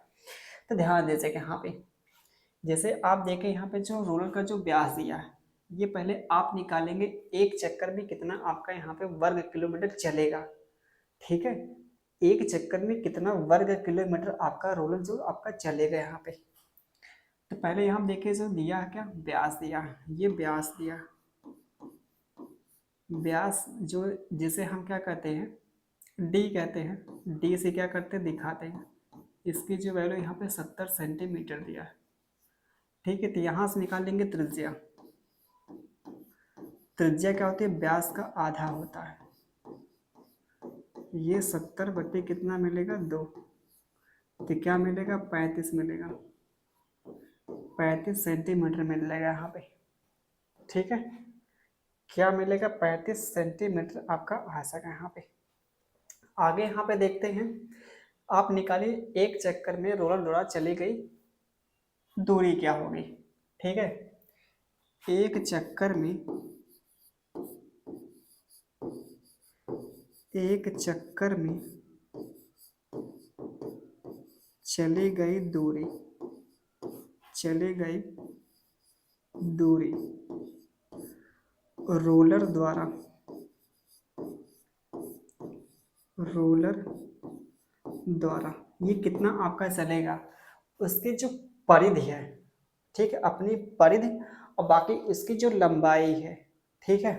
तो ध्यान दीजिए कि यहाँ पे जैसे आप देखें यहाँ पे जो रोलर का जो व्यास दिया है, ये पहले आप निकालेंगे एक चक्कर में कितना आपका यहाँ पे वर्ग किलोमीटर चलेगा। ठीक है, एक चक्कर में कितना वर्ग किलोमीटर आपका रोलर जो आपका चलेगा यहाँ पे। तो पहले यहाँ देखिए जो दिया है क्या, व्यास दिया है, ये व्यास दिया, व्यास जो जिसे हम क्या कहते हैं डी कहते हैं, डी से क्या करते हैं दिखाते हैं। इसकी जो वैल्यू यहाँ पे 70 सेंटीमीटर दिया है। ठीक है, तो यहाँ से निकाल लेंगे त्रिज्या। त्रिज्या क्या होती है, व्यास का आधा होता है। ये 70 बटे कितना मिलेगा 2, तो क्या मिलेगा 35 मिलेगा। 35 सेंटीमीटर मिलेगा यहाँ पे। ठीक है, क्या मिलेगा? 35 सेंटीमीटर आपका आ सका यहाँ पे। आगे यहाँ पे देखते हैं, आप निकालिए एक चक्कर में रोलर द्वारा चली गई दूरी क्या होगी। ठीक है, एक चक्कर में चली गई दूरी रोलर द्वारा ये कितना आपका चलेगा, उसकी जो परिधि है, ठीक है, अपनी परिधि और बाकी उसकी जो लंबाई है। ठीक है,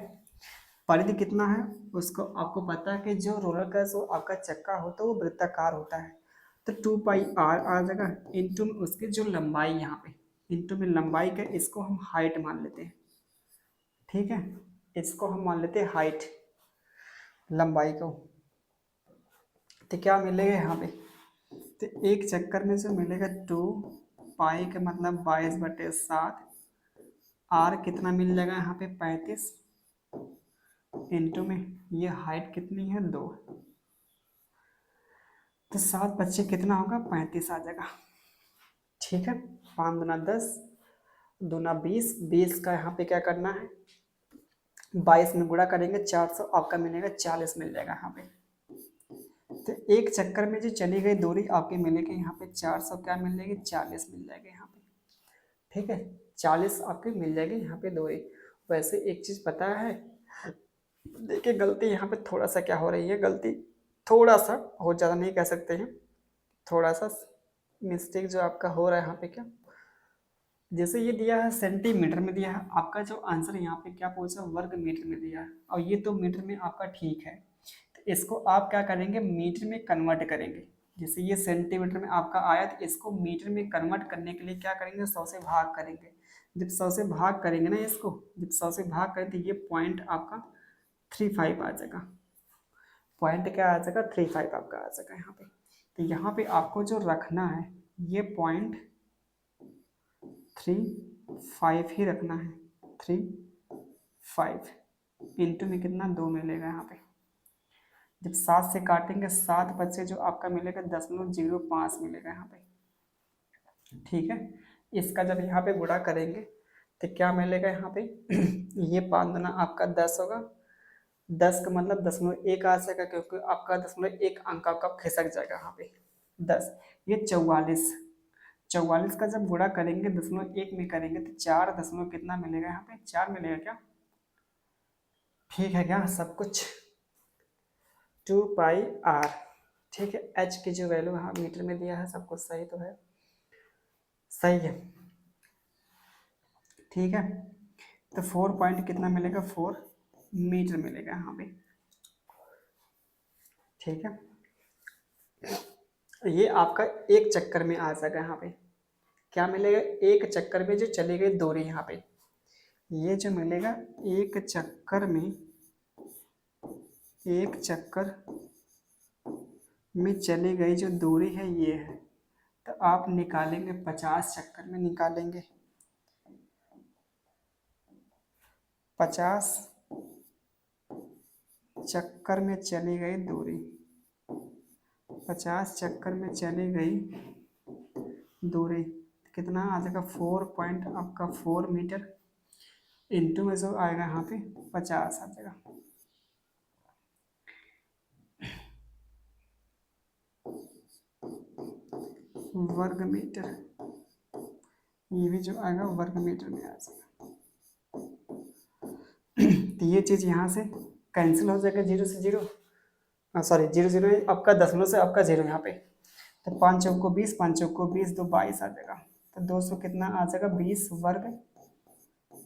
परिधि कितना है उसको आपको पता है कि जो रोलर का जो आपका चक्का होता है वो वृत्ताकार होता है, तो 2πr आ जाएगा इंटू में उसकी जो लंबाई, यहाँ पे इंटू में लंबाई का, इसको हम हाइट मान लेते हैं। ठीक है, इसको हम मान लेते हैं हाइट, लंबाई को। तो क्या मिलेगा यहाँ पे, तो एक चक्कर में जो मिलेगा 2π का मतलब 22/7, आर कितना मिल जाएगा यहाँ पे 35, इंटू में ये हाइट कितनी है 2, तो 7 बच्चे कितना होगा 35 आ जाएगा। ठीक है, 5 दूना 10, दूना 20, 20 का यहाँ पे क्या करना है 22 में गुणा करेंगे 400, आपका मिलेगा 40 मिल जाएगा यहाँ पे। तो एक चक्कर में जो चली गई दूरी आपके मिलेगी यहाँ पे 400, क्या मिल जाएगी 40 मिल जाएगी यहाँ पे। ठीक है, 40 आपकी मिल जाएगी यहाँ पे दूरी। वैसे एक चीज़ पता है, देखिए गलती यहाँ पे थोड़ा सा क्या हो रही है, गलती थोड़ा सा, बहुत ज़्यादा नहीं कह सकते हैं, थोड़ा सा मिस्टेक जो आपका हो रहा है यहाँ पे, क्या जैसे ये दिया है सेंटीमीटर में दिया है, आपका जो आंसर यहाँ पे क्या पूछा वर्ग मीटर में दिया है, और ये तो मीटर में आपका ठीक है, तो इसको आप क्या करेंगे मीटर में कन्वर्ट करेंगे। जैसे ये सेंटीमीटर में आपका आया, तो इसको मीटर में कन्वर्ट करने के लिए क्या करेंगे 100 से भाग करेंगे। जब 100 से भाग करेंगे ना इसको, जब 100 से भाग करें तो ये पॉइंट आपका 35 आ जाएगा, पॉइंट क्या आ जाएगा 35 आपका आ जाएगा यहाँ पे। तो यहाँ पे आपको जो रखना है ये पॉइंट 35 ही रखना है, 35 इंटू में कितना 2 मिलेगा यहाँ पे। जब 7 से काटेंगे 7 बच्चे जो आपका मिलेगा 0.05 मिलेगा यहाँ पे। ठीक है, इसका जब यहाँ पे गुणा करेंगे तो क्या मिलेगा यहाँ पे ये 5 दूना आपका 10 होगा, 10 का मतलब 0.1 आ जाएगा, क्योंकि आपका 0.1 अंक आपका खिसक जाएगा यहाँ पे 10। ये 44 का जब गुणा करेंगे 0.1 में करेंगे तो 4 दशमलव कितना मिलेगा यहाँ पे 4 मिलेगा क्या, ठीक है क्या सब कुछ 2πr। ठीक है, h की जो वैल्यू यहाँ मीटर में दिया है सब कुछ सही तो है, सही है। ठीक है, तो 4 पॉइंट कितना मिलेगा 4 मीटर मिलेगा यहाँ पे। ठीक है, ये आपका एक चक्कर में आ जाएगा यहाँ पे, क्या मिलेगा एक चक्कर में जो चली गई दूरी यहाँ पे, ये जो मिलेगा एक चक्कर में चली गई जो दूरी है ये है, तो आप निकालेंगे 50 चक्कर में निकालेंगे, 50 चक्कर में चली गई दूरी, 50 चक्कर में चली गई दूरी कितना आ जाएगा 4 पॉइंट आपका 4 मीटर, इंटू में जो आएगा यहाँ पे 50 आ जाएगा। वर्ग मीटर, ये भी जो आएगा वर्ग मीटर में आ जाएगा। तो ये चीज़ यहाँ से कैंसिल हो जाएगा, 0 से 0, सॉरी 0 0 आपका दशमलव से आपका 0 यहाँ पे, तो 5 चौक को 20, 5 चौक को 20, 2 22 आ जाएगा, तो 200 कितना आ जाएगा 20 वर्ग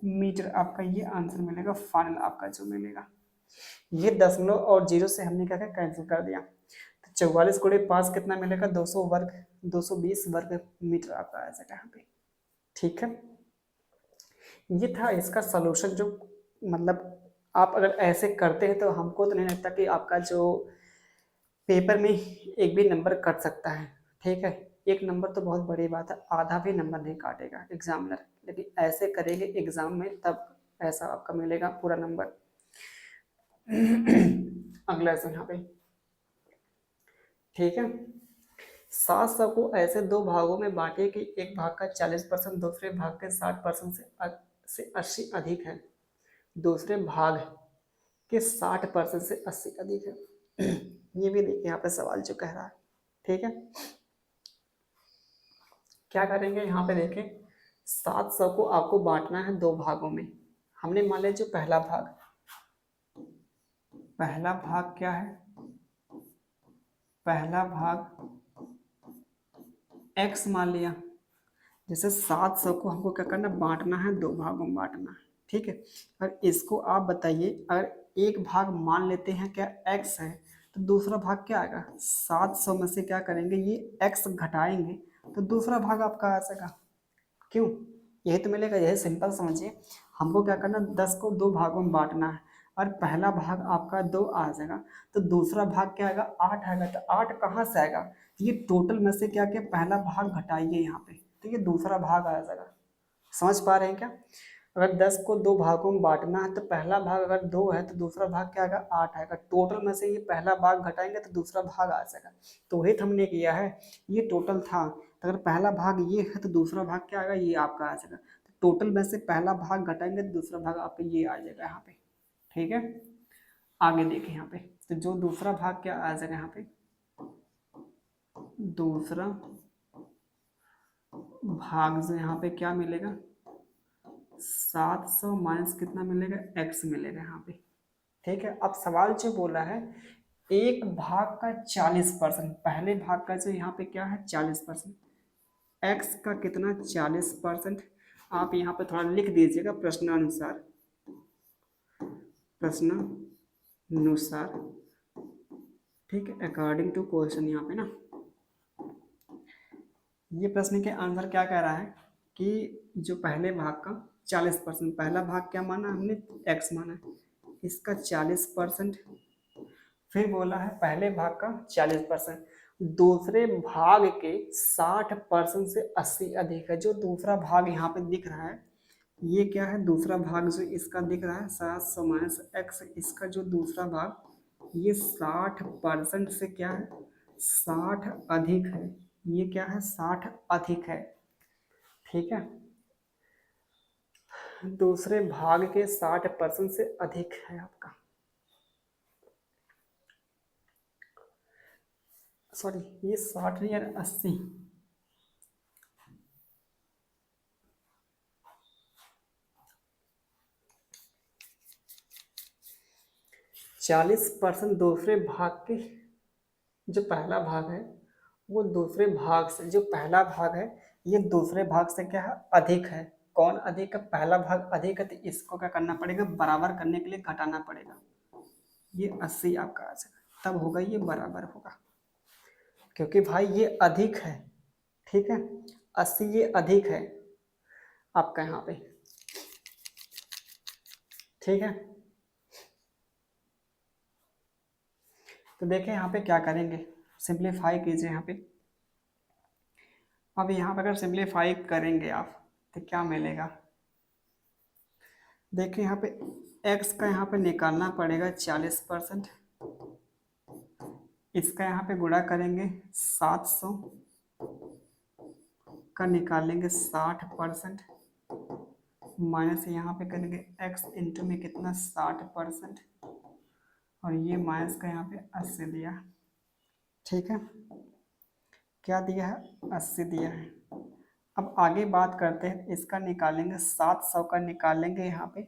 मीटर आपका ये आंसर मिलेगा फाइनल आपका जो मिलेगा। ये दशमलव और 0 से हमने क्या कैंसिल कर दिया, तो 44 गुणे 5 कितना मिलेगा 200 वर्ग 220 वर्ग मीटर आपका आ जाएगा यहाँ पे। ठीक है, ये था इसका सलूशन, जो मतलब आप अगर ऐसे करते हैं तो हमको तो नहीं लगता कि आपका जो पेपर में एक भी नंबर कट सकता है। ठीक है, 1 नंबर तो बहुत बड़ी बात है, आधा भी नंबर नहीं काटेगा एग्जामिनर, लेकिन ऐसे करेंगे एग्जाम में तब ऐसा आपका मिलेगा पूरा नंबर। अगला सो यहाँ पे, ठीक है। 700 को ऐसे दो भागों में बांटे कि एक भाग का 40% दूसरे भाग के 60% से 80 अधिक है, दूसरे भाग के 60% से 80 अधिक है। ये भी देखिए यहाँ पे सवाल जो कह रहा है, ठीक है। क्या करेंगे यहाँ पे देखें, 700 को आपको बांटना है दो भागों में। हमने मान लिया जो पहला भाग क्या है, पहला भाग x मान लिया। जैसे 700 को हमको क्या करना, बांटना है दो भागों में बांटना है, ठीक है। और इसको आप बताइए, अगर एक भाग मान लेते हैं क्या x है, तो दूसरा भाग क्या आएगा, 700 में से क्या करेंगे, ये x घटाएंगे तो दूसरा भाग आपका आ जाएगा। क्यों, यही तो मिलेगा, यही सिंपल समझिए। हमको क्या करना, 10 को दो भागों में बांटना है और पहला भाग आपका 2 आ जाएगा, तो दूसरा भाग क्या आएगा, 8 आएगा। तो 8 कहाँ से आएगा, ये टोटल में से क्या क्या पहला भाग घटाइए यहाँ पे, तो ये दूसरा भाग आ जाएगा। समझ पा रहे हैं क्या, अगर 10 को दो भागों में बांटना है तो पहला भाग अगर 2 है तो दूसरा भाग क्या आएगा, 8 आएगा। टोटल में से ये पहला भाग घटाएंगे तो दूसरा भाग आ जाएगा। तो वही तो हमने किया है, ये टोटल था, तो अगर पहला भाग ये है तो दूसरा भाग क्या आएगा, ये आपका आ जाएगा। तो टोटल में से पहला भाग घटाएंगे तो दूसरा भाग आपका ये आ जाएगा यहाँ पे, ठीक है। आगे देखें यहाँ पे, तो जो दूसरा भाग क्या आ जाएगा यहाँ पे, दूसरा भाग जो यहाँ पे क्या मिलेगा, 700 माइनस कितना मिलेगा, x मिलेगा यहाँ पे, ठीक है। अब सवाल जो बोला है एक भाग का 40%, पहले भाग का जो यहाँ पे क्या है 40%, x का कितना 40%, आप यहाँ पे थोड़ा लिख दीजिएगा प्रश्नानुसार, ठीक है, अकॉर्डिंग टू क्वेश्चन यहाँ पे ना। ये प्रश्न के आंसर क्या कह रहा है कि जो पहले भाग का 40%, पहला भाग क्या माना हमने, x माना है, इसका 40%, फिर बोला है पहले भाग का 40%, दूसरे भाग के 60% से 80 अधिक है। जो दूसरा भाग यहाँ पे दिख रहा है, ये क्या है, दूसरा भाग जो इसका दिख रहा है 700 माइनस x, इसका जो दूसरा भाग ये 60% से क्या है, 60 अधिक है। ये क्या है, 60 अधिक है, ठीक है। दूसरे भाग के 60% से अधिक है आपका, सॉरी ये 60 नहीं यार 80, चालीस परसेंट दूसरे भाग के, जो पहला भाग है वो दूसरे भाग से, जो पहला भाग है ये दूसरे भाग से क्या है, अधिक है। कौन अधिक है, पहला भाग अधिक है, तो इसको क्या करना पड़ेगा, बराबर करने के लिए घटाना पड़ेगा। ये 80 आपका आ जाएगा, तब होगा ये बराबर होगा, क्योंकि भाई ये अधिक है, ठीक है। 80 ये अधिक है आपका यहाँ पे, ठीक है। तो देखें यहाँ पे क्या करेंगे, सिंप्लीफाई कीजिए यहाँ पे। अब यहाँ पे अगर सिंप्लीफाई करेंगे आप तो क्या मिलेगा, देखिए यहाँ पे x का यहाँ पे निकालना पड़ेगा 40%, इसका यहाँ पे गुणा करेंगे 700 का निकालेंगे 60%, माइनस यहाँ पे करेंगे x इंटू में कितना 60%, और ये माइनस का यहाँ पे 80 दिया, ठीक है। क्या दिया है, 80 दिया है। अब आगे बात करते हैं, इसका निकालेंगे 700 का निकालेंगे यहाँ पे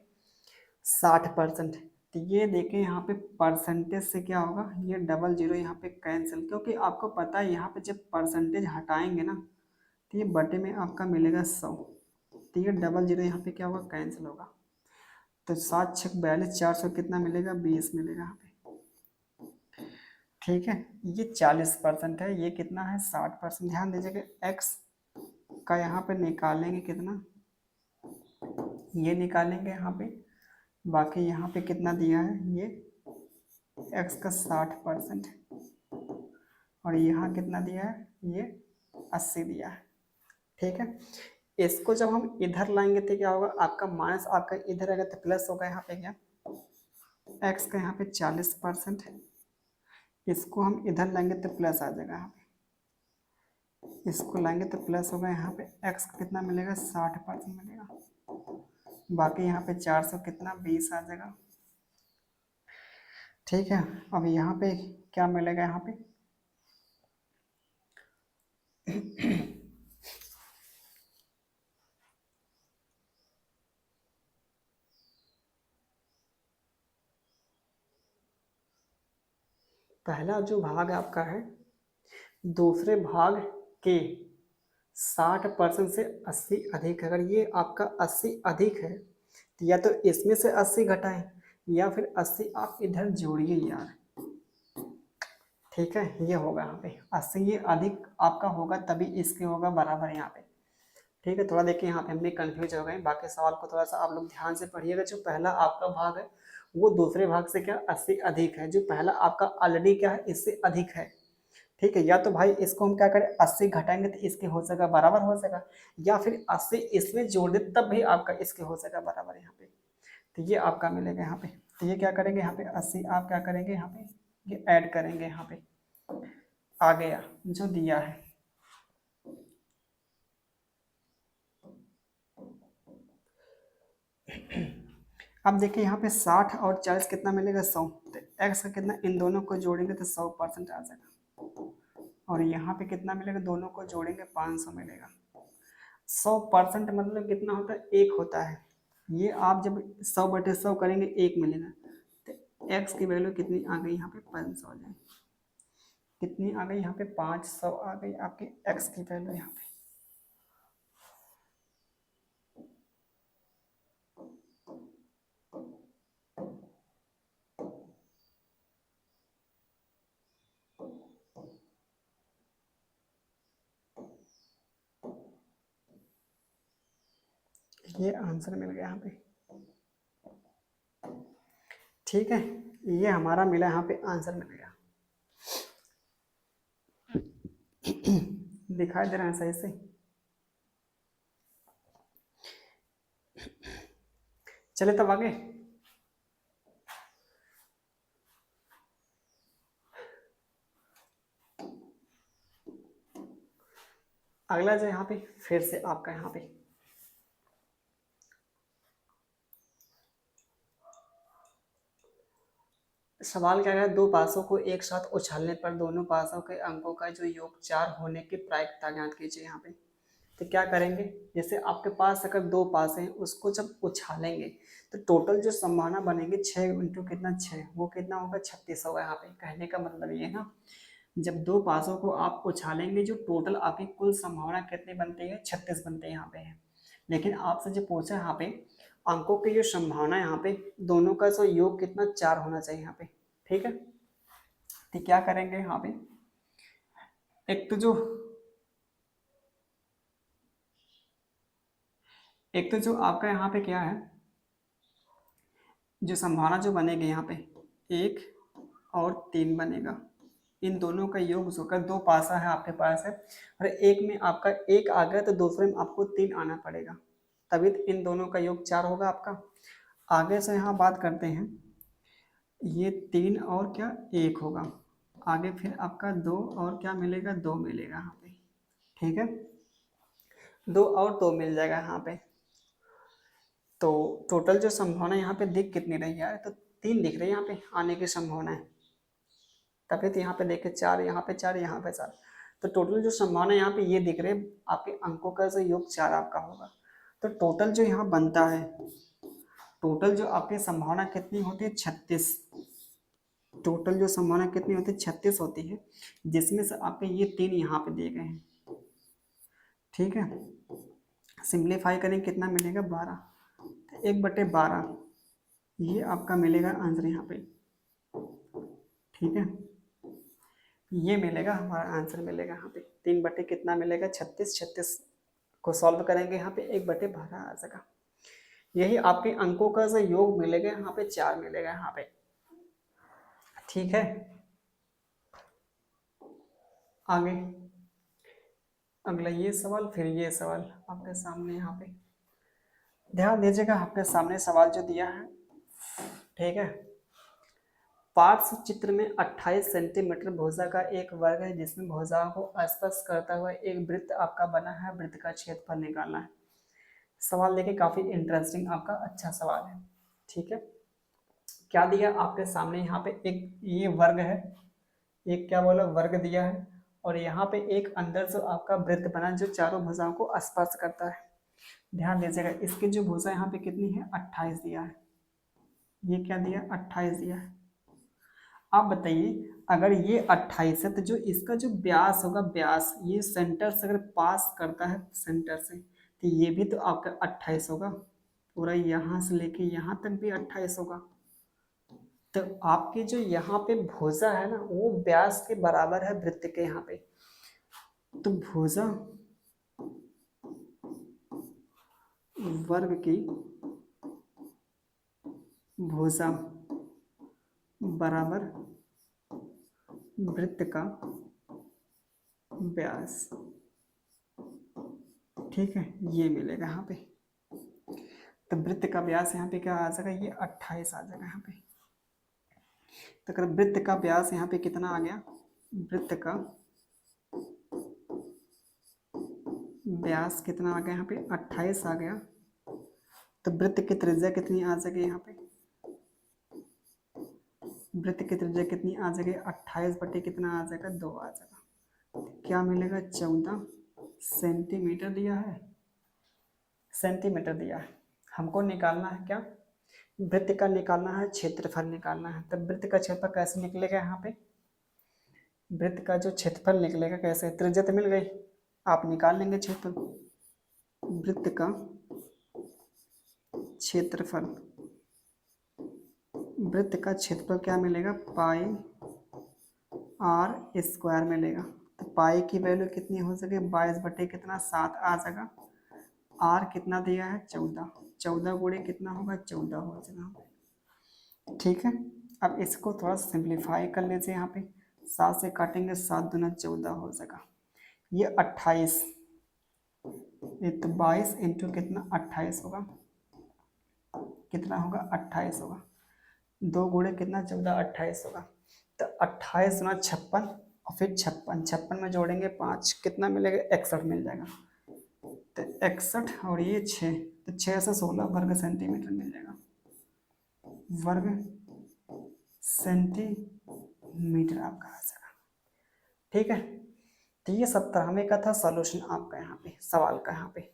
60%, तो ये देखें यहाँ पे परसेंटेज से क्या होगा, ये डबल जीरो यहाँ पे कैंसिल, क्योंकि आपको पता है यहाँ पे जब परसेंटेज हटाएंगे ना तो ये बटे में आपका मिलेगा 100, तो ये डबल जीरो यहाँ पे क्या होगा, कैंसिल होगा। तो 7 6 42 400 कितना मिलेगा, 20 मिलेगा यहाँ पे, ठीक है। ये 40% है, ये कितना है 60%। ध्यान दीजिएगा x का यहाँ पे निकालेंगे कितना, ये निकालेंगे यहाँ पे, बाकी यहाँ पे कितना दिया है, ये x का 60%, और यहाँ कितना दिया है, ये 80 दिया है। ठीक है, इसको जब हम इधर लाएंगे तो क्या होगा, आपका माइनस आपका इधर आएगा तो प्लस होगा यहाँ पे क्या, एक्स का यहाँ पे 40%, इसको हम इधर लाएंगे तो प्लस आ जाएगा यहाँ पे, इसको लाएंगे तो प्लस होगा यहाँ पे, एक्स का कितना मिलेगा 60% मिलेगा, बाकी यहाँ पे 400 कितना 20 आ जाएगा। ठीक है, अब यहाँ पे क्या मिलेगा, यहाँ पे पहला जो भाग आपका है दूसरे भाग के 60% से 80 अधिक है। अगर ये आपका 80 अधिक है तो या तो इसमें से 80 घटाएं या फिर 80 आप इधर जोड़िए यार। ठीक है, ये होगा यहाँ पे 80 ये अधिक आपका होगा तभी इसके होगा बराबर यहाँ पे। ठीक है, थोड़ा देखिए यहाँ पे हमने कंफ्यूज हो गए, बाकी सवाल को थोड़ा सा आप लोग ध्यान से पढ़िएगा। जो पहला आपका भाग है वो दूसरे भाग से क्या 80 अधिक है, जो पहला आपका ऑलरेडी क्या है इससे अधिक है। ठीक है, या तो भाई इसको हम क्या करें 80 घटाएंगे तो इसके हो जाएगा बराबर हो जाएगा, या फिर 80 इसमें जोड़ दे तब भी आपका इसके हो जाएगा बराबर यहाँ पे। तो ये आपका मिलेगा यहाँ पे, तो ये क्या करेंगे यहाँ पे 80 आप क्या करेंगे यहाँ पे ये ऐड करेंगे यहाँ पे, आ गया जो दिया है। अब देखिए यहाँ पे 60 और 40 कितना मिलेगा 100, तो एक्स का कितना इन दोनों को जोड़ेंगे तो 100% आ जाएगा, और यहाँ पे कितना मिलेगा दोनों को जोड़ेंगे 500 मिलेगा। 100% मतलब कितना होता है, एक होता है। ये आप जब 100/100 करेंगे एक मिलेगा, तो एक्स की वैल्यू कितनी आ गई यहाँ पे 500 आ जाए, कितनी आ गई यहाँ पे 500 आ गई आपकी एक्स की वैल्यू यहाँ पे। ये आंसर मिल गया यहाँ पे। ठीक है, ये हमारा मिला यहाँ पे आंसर मिल गया। दिखाई दे रहा है सही से? चले तब आगे। अगला जो यहाँ पे फिर से आपका यहाँ पे सवाल क्या है, दो पासों को एक साथ उछालने पर दोनों पासों के अंकों का जो योग 4 होने की प्रायिकता ज्ञात कीजिए। यहाँ पे तो क्या करेंगे, जैसे आपके पास अगर दो पास हैं उसको जब उछालेंगे तो टोटल जो संभावना बनेगी 6 इंटू कितना 6, वो कितना होगा 36 होगा। यहाँ पे कहने का मतलब ये है ना, जब दो पासों को आप उछालेंगे जो टोटल आपकी कुल संभावना कितनी बनती है 36 बनती है यहाँ पे है। लेकिन आपसे जो पूछा यहाँ पे अंकों की जो संभावना यहाँ पे दोनों का जो योग कितना 4 होना चाहिए यहाँ पे। ठीक है, तो क्या करेंगे यहाँ पे, एक तो जो आपका यहाँ पे क्या है, जो संभावना जो बनेगी यहाँ पे 1 और 3 बनेगा, इन दोनों का योग जोकर दो पासा है आपके पास है, और एक में आपका एक आ गया तो दूसरे में आपको 3 आना पड़ेगा, तभी इन दोनों का योग 4 होगा आपका। आगे से यहाँ बात करते हैं, ये 3 और क्या 1 होगा, आगे फिर आपका 2 और क्या मिलेगा 2 मिलेगा यहाँ पे। ठीक है, 2 और 2 मिल जाएगा यहाँ पे। तो टोटल जो संभावना यहाँ पे दिख कितनी रही है, तो 3 दिख रही है यहाँ पे आने की संभावना है, तभी तो यहाँ पे देखे 4 यहाँ पे 4 यहाँ पे 4, तो टोटल जो संभावना यहाँ पे ये दिख रहे हैं आपके अंकों का जो योग 4 आपका होगा। तो टोटल जो यहाँ बनता है, टोटल जो आपकी संभावना कितनी होती है 36, टोटल जो संभावना कितनी होती है 36 होती है, जिसमें से आपके ये 3 यहाँ पे दिए गए हैं। ठीक है, सिंप्लीफाई करें कितना मिलेगा 12, 1/12 ये आपका मिलेगा आंसर यहाँ पे। ठीक है, ये मिलेगा हमारा आंसर मिलेगा यहाँ पे 3 बटे कितना मिलेगा 36, 36 को सॉल्व करेंगे यहाँ पे 1/12 आ जाएगा। यही आपके अंकों का जो योग मिलेगा यहाँ पे 4 मिलेगा यहाँ पे। ठीक है, आगे अगला ये सवाल, फिर ये सवाल आपके सामने यहाँ पे ध्यान दीजिएगा। आपके सामने सवाल जो दिया है, ठीक है। पार्श्व चित्र में 28 सेंटीमीटर भुजा का एक वर्ग है जिसमें भुजाओं को स्पर्श करता हुआ एक वृत्त आपका बना है, वृत्त का क्षेत्रफल निकालना है। सवाल देखिए काफी इंटरेस्टिंग, आपका अच्छा सवाल है, ठीक है। क्या दिया आपके सामने यहाँ पे, एक ये वर्ग है, एक क्या बोला वर्ग दिया है, और यहाँ पे एक अंदर से आपका वृत्त बना जो चारों भुजाओं को स्पर्श करता है। ध्यान दीजिएगा, इसकी जो भुजा यहाँ पे कितनी है, 28 दिया है। ये क्या दिया, 28 दिया है। आप बताइए, अगर ये 28 है तो जो इसका जो व्यास होगा, व्यास ये सेंटर से अगर पास करता है सेंटर से, तो ये भी तो आपका 28 होगा। पूरा यहाँ से लेके यहाँ तक भी 28 होगा। तो आपके जो यहाँ पे भुजा है ना, वो व्यास के बराबर है वृत्त के यहाँ पे। तो भुजा वर्ग की भुजा बराबर वृत्त का व्यास, ठीक है, ये मिलेगा यहाँ पे। तो वृत्त का व्यास यहाँ पे क्या आ जाएगा, ये 28 आ जाएगा यहाँ पे। तो अगर वृत्त का व्यास यहाँ पे कितना आ गया, वृत्त का व्यास कितना आ गया यहाँ पे, 28 आ गया। तो वृत्त की त्रिज्या कितनी आ जाएगी यहाँ पे, वृत्त की त्रिज्या कितनी आ जाएगी, 28 बटे कितना आ जाएगा, 2 आ जाएगा। क्या मिलेगा, 14 सेंटीमीटर दिया है, सेंटीमीटर दिया है। हमको निकालना है क्या, वृत्त का निकालना है, क्षेत्रफल निकालना है। तब वृत्त का क्षेत्रफल कैसे निकलेगा यहाँ पे, वृत्त का जो क्षेत्रफल निकलेगा कैसे, त्रिज्या तो मिल गई, आप निकाल लेंगे क्षेत्रफल। वृत्त का क्षेत्रफल, वृत्त का क्षेत्रफल क्या मिलेगा, पाई आर स्क्वायर मिलेगा। तो पाई की वैल्यू कितनी हो सके, 22 बटे कितना 7 आ जाएगा। आर कितना दिया है, 14, 14 गुणे कितना होगा, 14 हो जाएगा, ठीक है। अब इसको थोड़ा सिंप्लीफाई कर लीजिए, यहाँ पे 7 से काटेंगे, 7 दूना 14 हो जाएगा। ये 28, ये तो 22 इंटू कितना 28 होगा, कितना होगा 28 होगा। 2 गुणे कितना 14, 28 होगा। तो 28 गुना 56, और फिर 56 में जोड़ेंगे 5, कितना मिलेगा, 61 मिल जाएगा। तो 61 और ये 6, तो 6 से 16 वर्ग सेंटीमीटर मिल जाएगा, वर्ग सेंटीमीटर आपका आ जाएगा, ठीक है। तो ये 17वें का था सॉल्यूशन आपका यहाँ पे, सवाल का यहाँ पे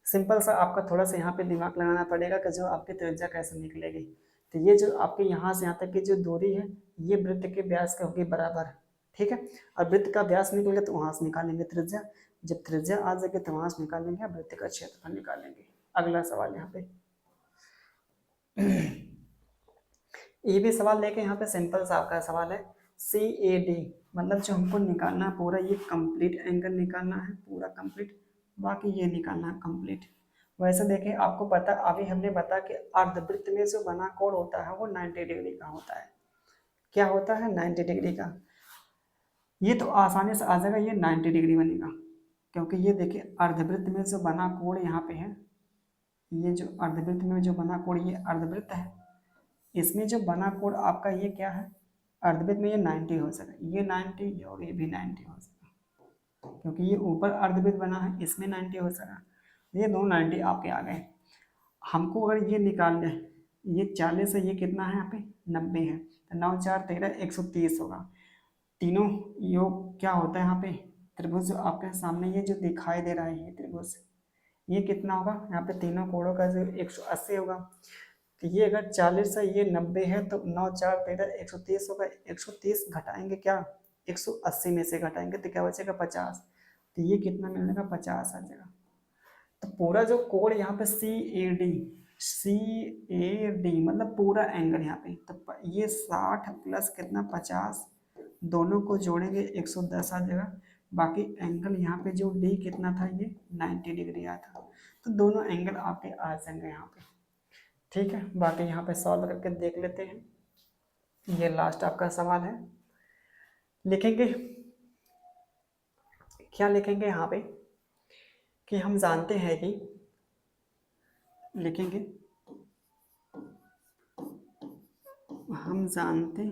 सिंपल सा। आपका थोड़ा सा यहाँ पे दिमाग लगाना पड़ेगा कि जो आपकी त्रिज्या कैसे निकलेगी। तो ये जो आपके यहाँ से यहाँ तक की जो दूरी है, ये वृत्त के व्यास के होगी बराबर, ठीक है। और वृत्त का व्यास निकलेगा तो वहां से निकालेंगे त्रिज्या, जब त्रिज्या आ जाएगी तो वहां से निकालेंगे, वृत्त का क्षेत्रफल निकालेंगे। अगला सवाल यहाँ पे ये भी सवाल लेके यहाँ पे सिंपल सा आपका सवाल है, CAD मतलब जो हमको निकालना है पूरा, ये कंप्लीट एंगल निकालना है पूरा कंप्लीट, बाकी ये निकालना है कंप्लीट। वैसे देखिए आपको पता, अभी हमने बताया कि अर्धवृत्त में जो बना कोण होता है वो 90 डिग्री का होता है। क्या होता है, 90 डिग्री का। ये तो आसानी से आ जाएगा, ये 90 डिग्री बनेगा, क्योंकि ये देखिए अर्धवृत्त में जो बना कोण यहाँ पे है, ये जो अर्धवृत्त में जो बना कोण, ये अर्धवृत्त है, इसमें जो बना कोण आपका ये क्या है, अर्धवृत्त में ये 90 हो सका, ये 90 और ये भी 90 हो सका, क्योंकि ये ऊपर अर्धवृत्त बना है, इसमें 90 हो सका, ये दो 90 आपके आ गए। हमको अगर ये निकालना है, ये 40 है, ये कितना है यहाँ पे 90 है, तो 9 4 13 130 होगा। तीनों योग क्या होता है यहाँ पे, त्रिभुज जो आपके सामने ये जो दिखाई दे रहा है ये त्रिभुज, ये कितना होगा, यहाँ पे तीनों कोणों का जो 180 होगा। तो ये अगर 40 है, ये 90 है, तो 9 4 13 130 होगा। 130 घटाएंगे क्या, 180 में से घटाएंगे तो क्या बचेगा 50, तो ये कितना मिलेगा 50 आ जाएगा। तो पूरा जो कोण यहाँ पे सी ए डी मतलब पूरा एंगल यहाँ पे, तो ये 60 प्लस कितना 50, दोनों को जोड़ेंगे 110 आ जाएगा। बाकी एंगल यहाँ पे जो डी कितना था, ये 90 डिग्री आया था, तो दोनों एंगल आपके आ जाएंगे यहाँ पे, ठीक है। बाकी यहाँ पे सॉल्व करके देख लेते हैं। ये लास्ट आपका सवाल है, लिखेंगे क्या लिखेंगे यहाँ पे कि हम जानते हैं कि लिखेंगे हम जानते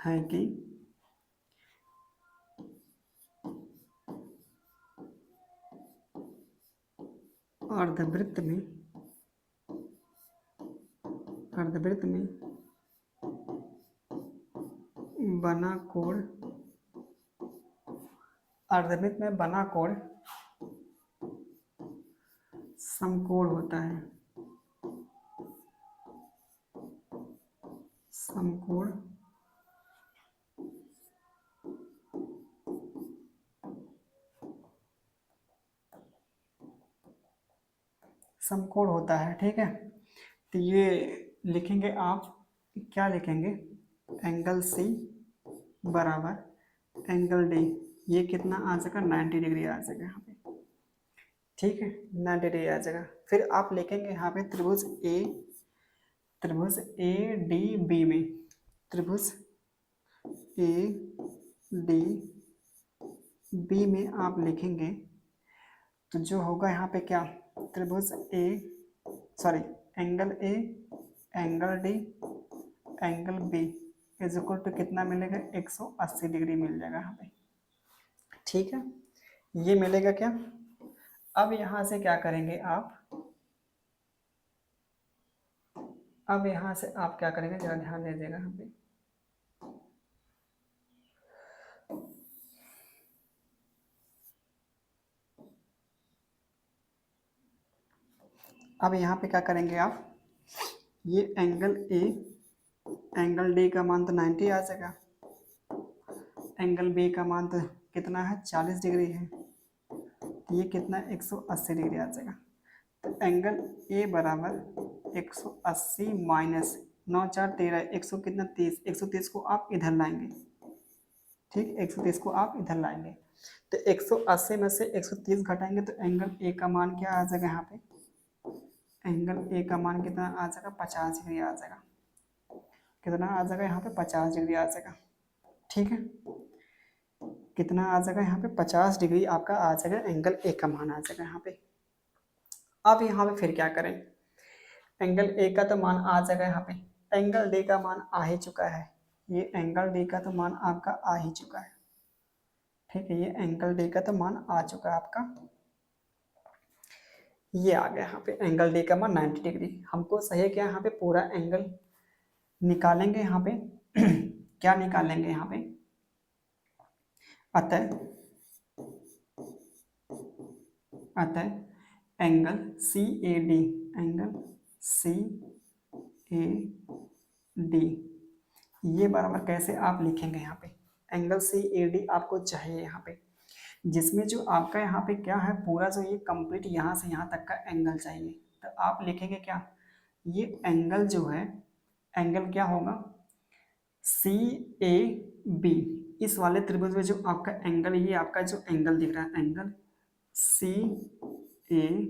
हैं कि अर्धवृत्त में बना कोण अर्धवृत्त में बना कोण समकोण होता है। समकोण समकोण होता है। ठीक है, तो ये लिखेंगे आप, क्या लिखेंगे, एंगल सी बराबर एंगल डी। ये कितना आ जाएगा, 90 डिग्री आ जाएगा यहाँ पे। ठीक है, 90 डिग्री आ जाएगा। फिर आप लिखेंगे यहाँ पे त्रिभुज ए डी बी में, त्रिभुज ए डी बी में आप लिखेंगे तो जो होगा यहाँ पे क्या, त्रिभुज angle A angle D angle B is equal to कितना मिलेगा, 180 डिग्री मिल जाएगा यहाँ पे। ठीक है, ये मिलेगा क्या। अब यहाँ से क्या करेंगे आप, क्या करेंगे, जरा ध्यान दीजिएगा यहाँ पे। अब यहाँ पे क्या करेंगे आप, ये एंगल ए एंगल डी का मान तो 90 आ जाएगा, एंगल बी का मान तो कितना है, 40 डिग्री है, तो ये कितना 180 डिग्री आ जाएगा। तो एंगल ए बराबर 180 माइनस 9 4 13 100 कितना 30, 130 को आप इधर लाएंगे। ठीक, 130 को आप इधर लाएंगे तो 180 में से 130 घटाएंगे तो एंगल ए का मान क्या आ जाएगा यहाँ पे, एंगल ए का मान कितना आ जाएगा, 50 डिग्री आ जाएगा। कितना आ जाएगा यहाँ पे, 50 डिग्री आ जाएगा। ठीक है, कितना आ जाएगा यहाँ पे, 50 डिग्री आपका आ जाएगा, एंगल ए का मान आ जाएगा यहाँ पे। अब यहाँ पे फिर क्या करें, एंगल ए का तो मान आ जाएगा यहाँ पे, एंगल डी का मान आ ही चुका है, ये एंगल डी का तो मान आपका आ ही चुका है। ठीक है, ये एंगल डी का तो मान आ चुका है आपका, ये आ गया यहाँ पे एंगल डी का मान 90 डिग्री। हमको सही क्या, यहाँ पे पूरा एंगल निकालेंगे यहाँ पे क्या निकालेंगे यहाँ पे, अतः angle C A D, angle C A D ये बराबर कैसे आप लिखेंगे यहाँ पे, एंगल सी ए डी आपको चाहिए यहाँ पे, जिसमें जो आपका यहाँ पे क्या है, पूरा जो ये कंप्लीट यहाँ से यहाँ तक का एंगल चाहिए। तो आप लिखेंगे क्या, ये एंगल जो है, एंगल क्या होगा, सी ए बी, इस वाले त्रिभुज में जो आपका एंगल, ये आपका जो एंगल दिख रहा है, angle C A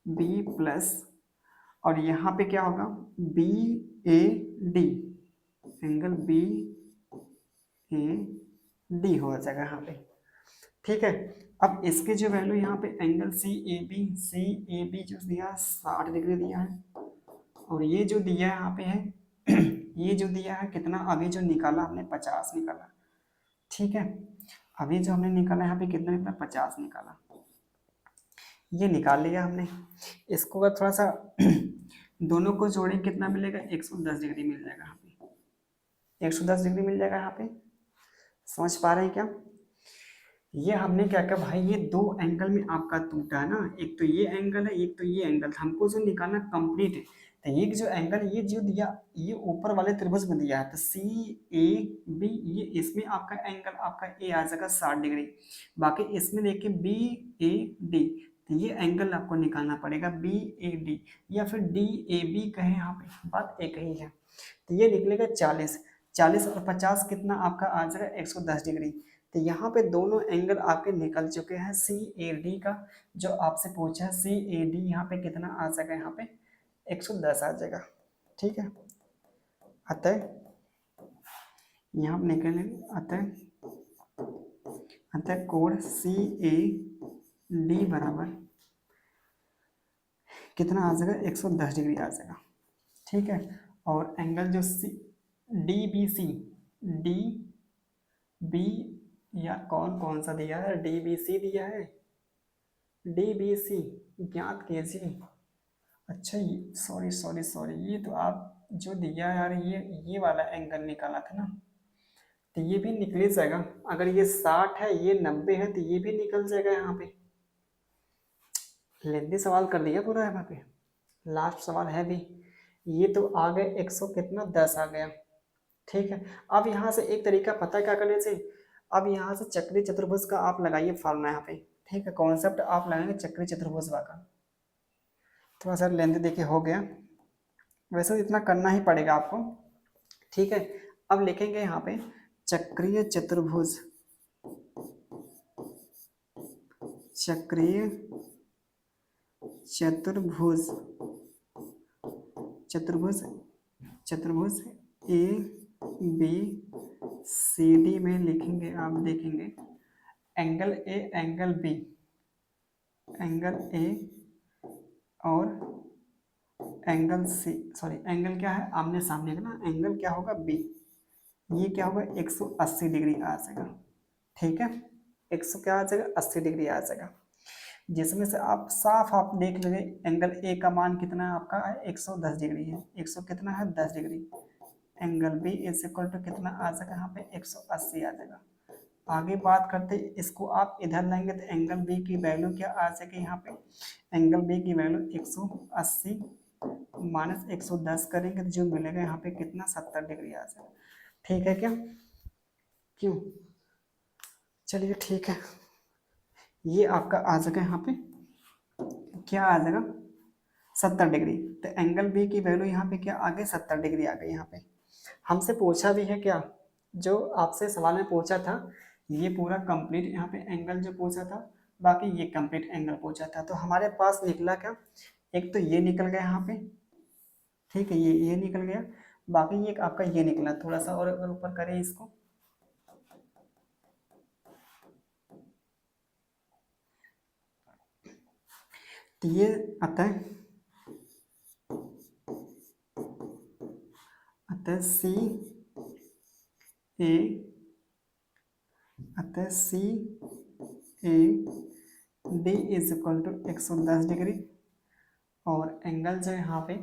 B plus, और यहाँ पे क्या होगा, B A D, angle B A D हो जाएगा यहाँ पे। ठीक है, अब इसके जो वैल्यू यहाँ पे एंगल सी ए बी जो दिया 60 डिग्री दिया है, और ये जो दिया है यहाँ पे है ये जो दिया है कितना, अभी जो निकाला हमने 50 निकाला। ठीक है, अभी जो हमने निकाला यहाँ पे कितना निकला, 50 निकाला, ये निकाल लिया हमने। इसको अगर थोड़ा सा दोनों को जोड़े कितना मिलेगा, 110 डिग्री मिल जाएगा यहाँ पे, 110 डिग्री मिल जाएगा यहाँ पे। समझ पा रहे हैं क्या, ये हमने क्या किया भाई, ये दो एंगल में आपका टूटा है ना, एक तो ये एंगल है, एक तो ये एंगल, हमको जो निकालना कंप्लीट है। तो ये जो एंगल ये जो दिया, ये ऊपर वाले त्रिभुज में दिया है, तो सी ए बी, ये इसमें आपका एंगल आपका ए आ जाएगा 60 डिग्री, बाकी इसमें देखिए बी ए डी, तो ये एंगल आपको निकालना पड़ेगा बी ए डी, या फिर डी ए बी कहें, यहाँ पे बात एक ही है। तो ये निकलेगा 40, 40 और 50 कितना आपका आ जाएगा 110 डिग्री। तो यहाँ पे दोनों एंगल आपके निकल चुके हैं। सी ए डी का जो आपसे पूछा है, सी ए डी यहाँ पे कितना आ जाएगा, यहाँ पे 110 आ जाएगा। ठीक है, अतः यहाँ पर निकलेंगे, अतः कोण सी ए डी बराबर कितना आ जाएगा, 110 डिग्री आ जाएगा। ठीक है, और एंगल जो C D B C, D B या कौन कौन सा दिया है, डी बी सी दिया है, डी बी सी ज्ञात कीजिए। अच्छा सॉरी सॉरी सॉरी, ये तो आप जो दिया है यार, ये वाला एंगल निकाला था ना, तो ये भी निकल जाएगा। अगर ये 60 है, ये 90 है, तो ये भी निकल जाएगा। यहाँ पे लेंथी सवाल कर दिया पूरा यहाँ पे, लास्ट सवाल है भी। ये तो आ गए 100 कितना 10 आ गया। ठीक है, अब यहाँ से एक तरीका पता है क्या करने से, अब यहाँ से चक्री चतुर्भुज का आप लगाइए फॉर्मूला यहाँ पे। ठीक है, कॉन्सेप्ट आप लगाएंगे चक्री चतुर्भुज का। थोड़ा सा लेंथ देखिए हो गया, वैसे इतना करना ही पड़ेगा आपको। ठीक है, अब लिखेंगे यहाँ पे चक्रीय चतुर्भुज, चक्रीय चतुर्भुज, चतुर्भुज चतुर्भुज ए बी सी डी में लिखेंगे, आप देखेंगे angle A angle B, angle A और एंगल सी, सॉरी एंगल क्या है आमने सामने का ना, एंगल क्या होगा बी, ये क्या होगा 180 डिग्री आ जाएगा। ठीक है, 100 क्या आ जाएगा 80 डिग्री आ जाएगा, जिसमें से आप साफ आप देख लेंगे एंगल ए का मान कितना है आपका है 110 डिग्री है, 100 कितना है 10 degree, angle B is equal to कितना आ जाएगा यहाँ पे 180 आ जाएगा। आगे बात करते इसको आप इधर लाएंगे तो एंगल बी की वैल्यू क्या आ जाएगी यहाँ पे, एंगल बी की वैल्यू 180 माइनस 110 करेंगे तो जो मिलेगा यहाँ पे कितना 70 डिग्री आ जाएगा। ठीक है क्या, क्यों, चलिए ठीक है, ये आपका आ जाएगा यहाँ पे क्या आ जाएगा 70 डिग्री। तो एंगल बी की वैल्यू यहाँ पे क्या आ गई 70 डिग्री आ गई। यहाँ पे हमसे पूछा भी है क्या, जो आपसे सवाल में पूछा था ये पूरा कंप्लीट यहाँ पे एंगल जो पूछा था, बाकी ये कंप्लीट एंगल पूछा था। तो हमारे पास निकला क्या, एक तो ये निकल गया यहाँ पे, ठीक है ये निकल गया, बाकी ये आपका ये निकला। थोड़ा सा और अगर ऊपर करें इसको, तो ये अतः सी ए, अतः C A D is equal to 110 degree, और एंगल जो है यहाँ पे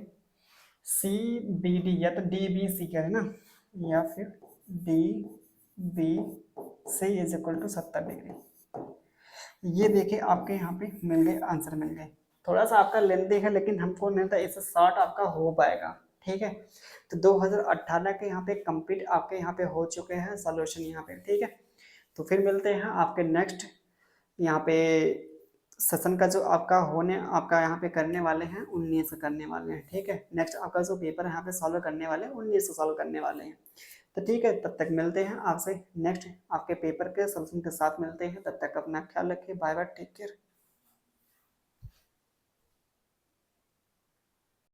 सी बी डी, या तो डी बी सी करें ना, या फिर D B C is equal to 70 degree. ये देखिए आपके यहाँ पे मिल गए, आंसर मिल गए। थोड़ा सा आपका लेंथी है लेकिन हमको नहीं था इससे शॉर्ट आपका हो पाएगा। ठीक है, तो 2018 के यहाँ पे कंप्लीट आपके यहाँ पे हो चुके हैं सॉल्यूशन यहाँ पे। ठीक है, तो फिर मिलते हैं आपके नेक्स्ट यहाँ पे सेशन का जो आपका आपका यहाँ पे करने वाले हैं 19 करने वाले हैं। ठीक है, नेक्स्ट आपका जो पेपर है यहाँ पे सॉल्व करने वाले हैं 19 सॉल्व करने वाले हैं। तो ठीक है, तब तक मिलते हैं आपसे नेक्स्ट आपके पेपर के सॉल्यूशन के साथ मिलते हैं। तब तक अपना ख्याल रखिए, बाय बाय, टेक केयर।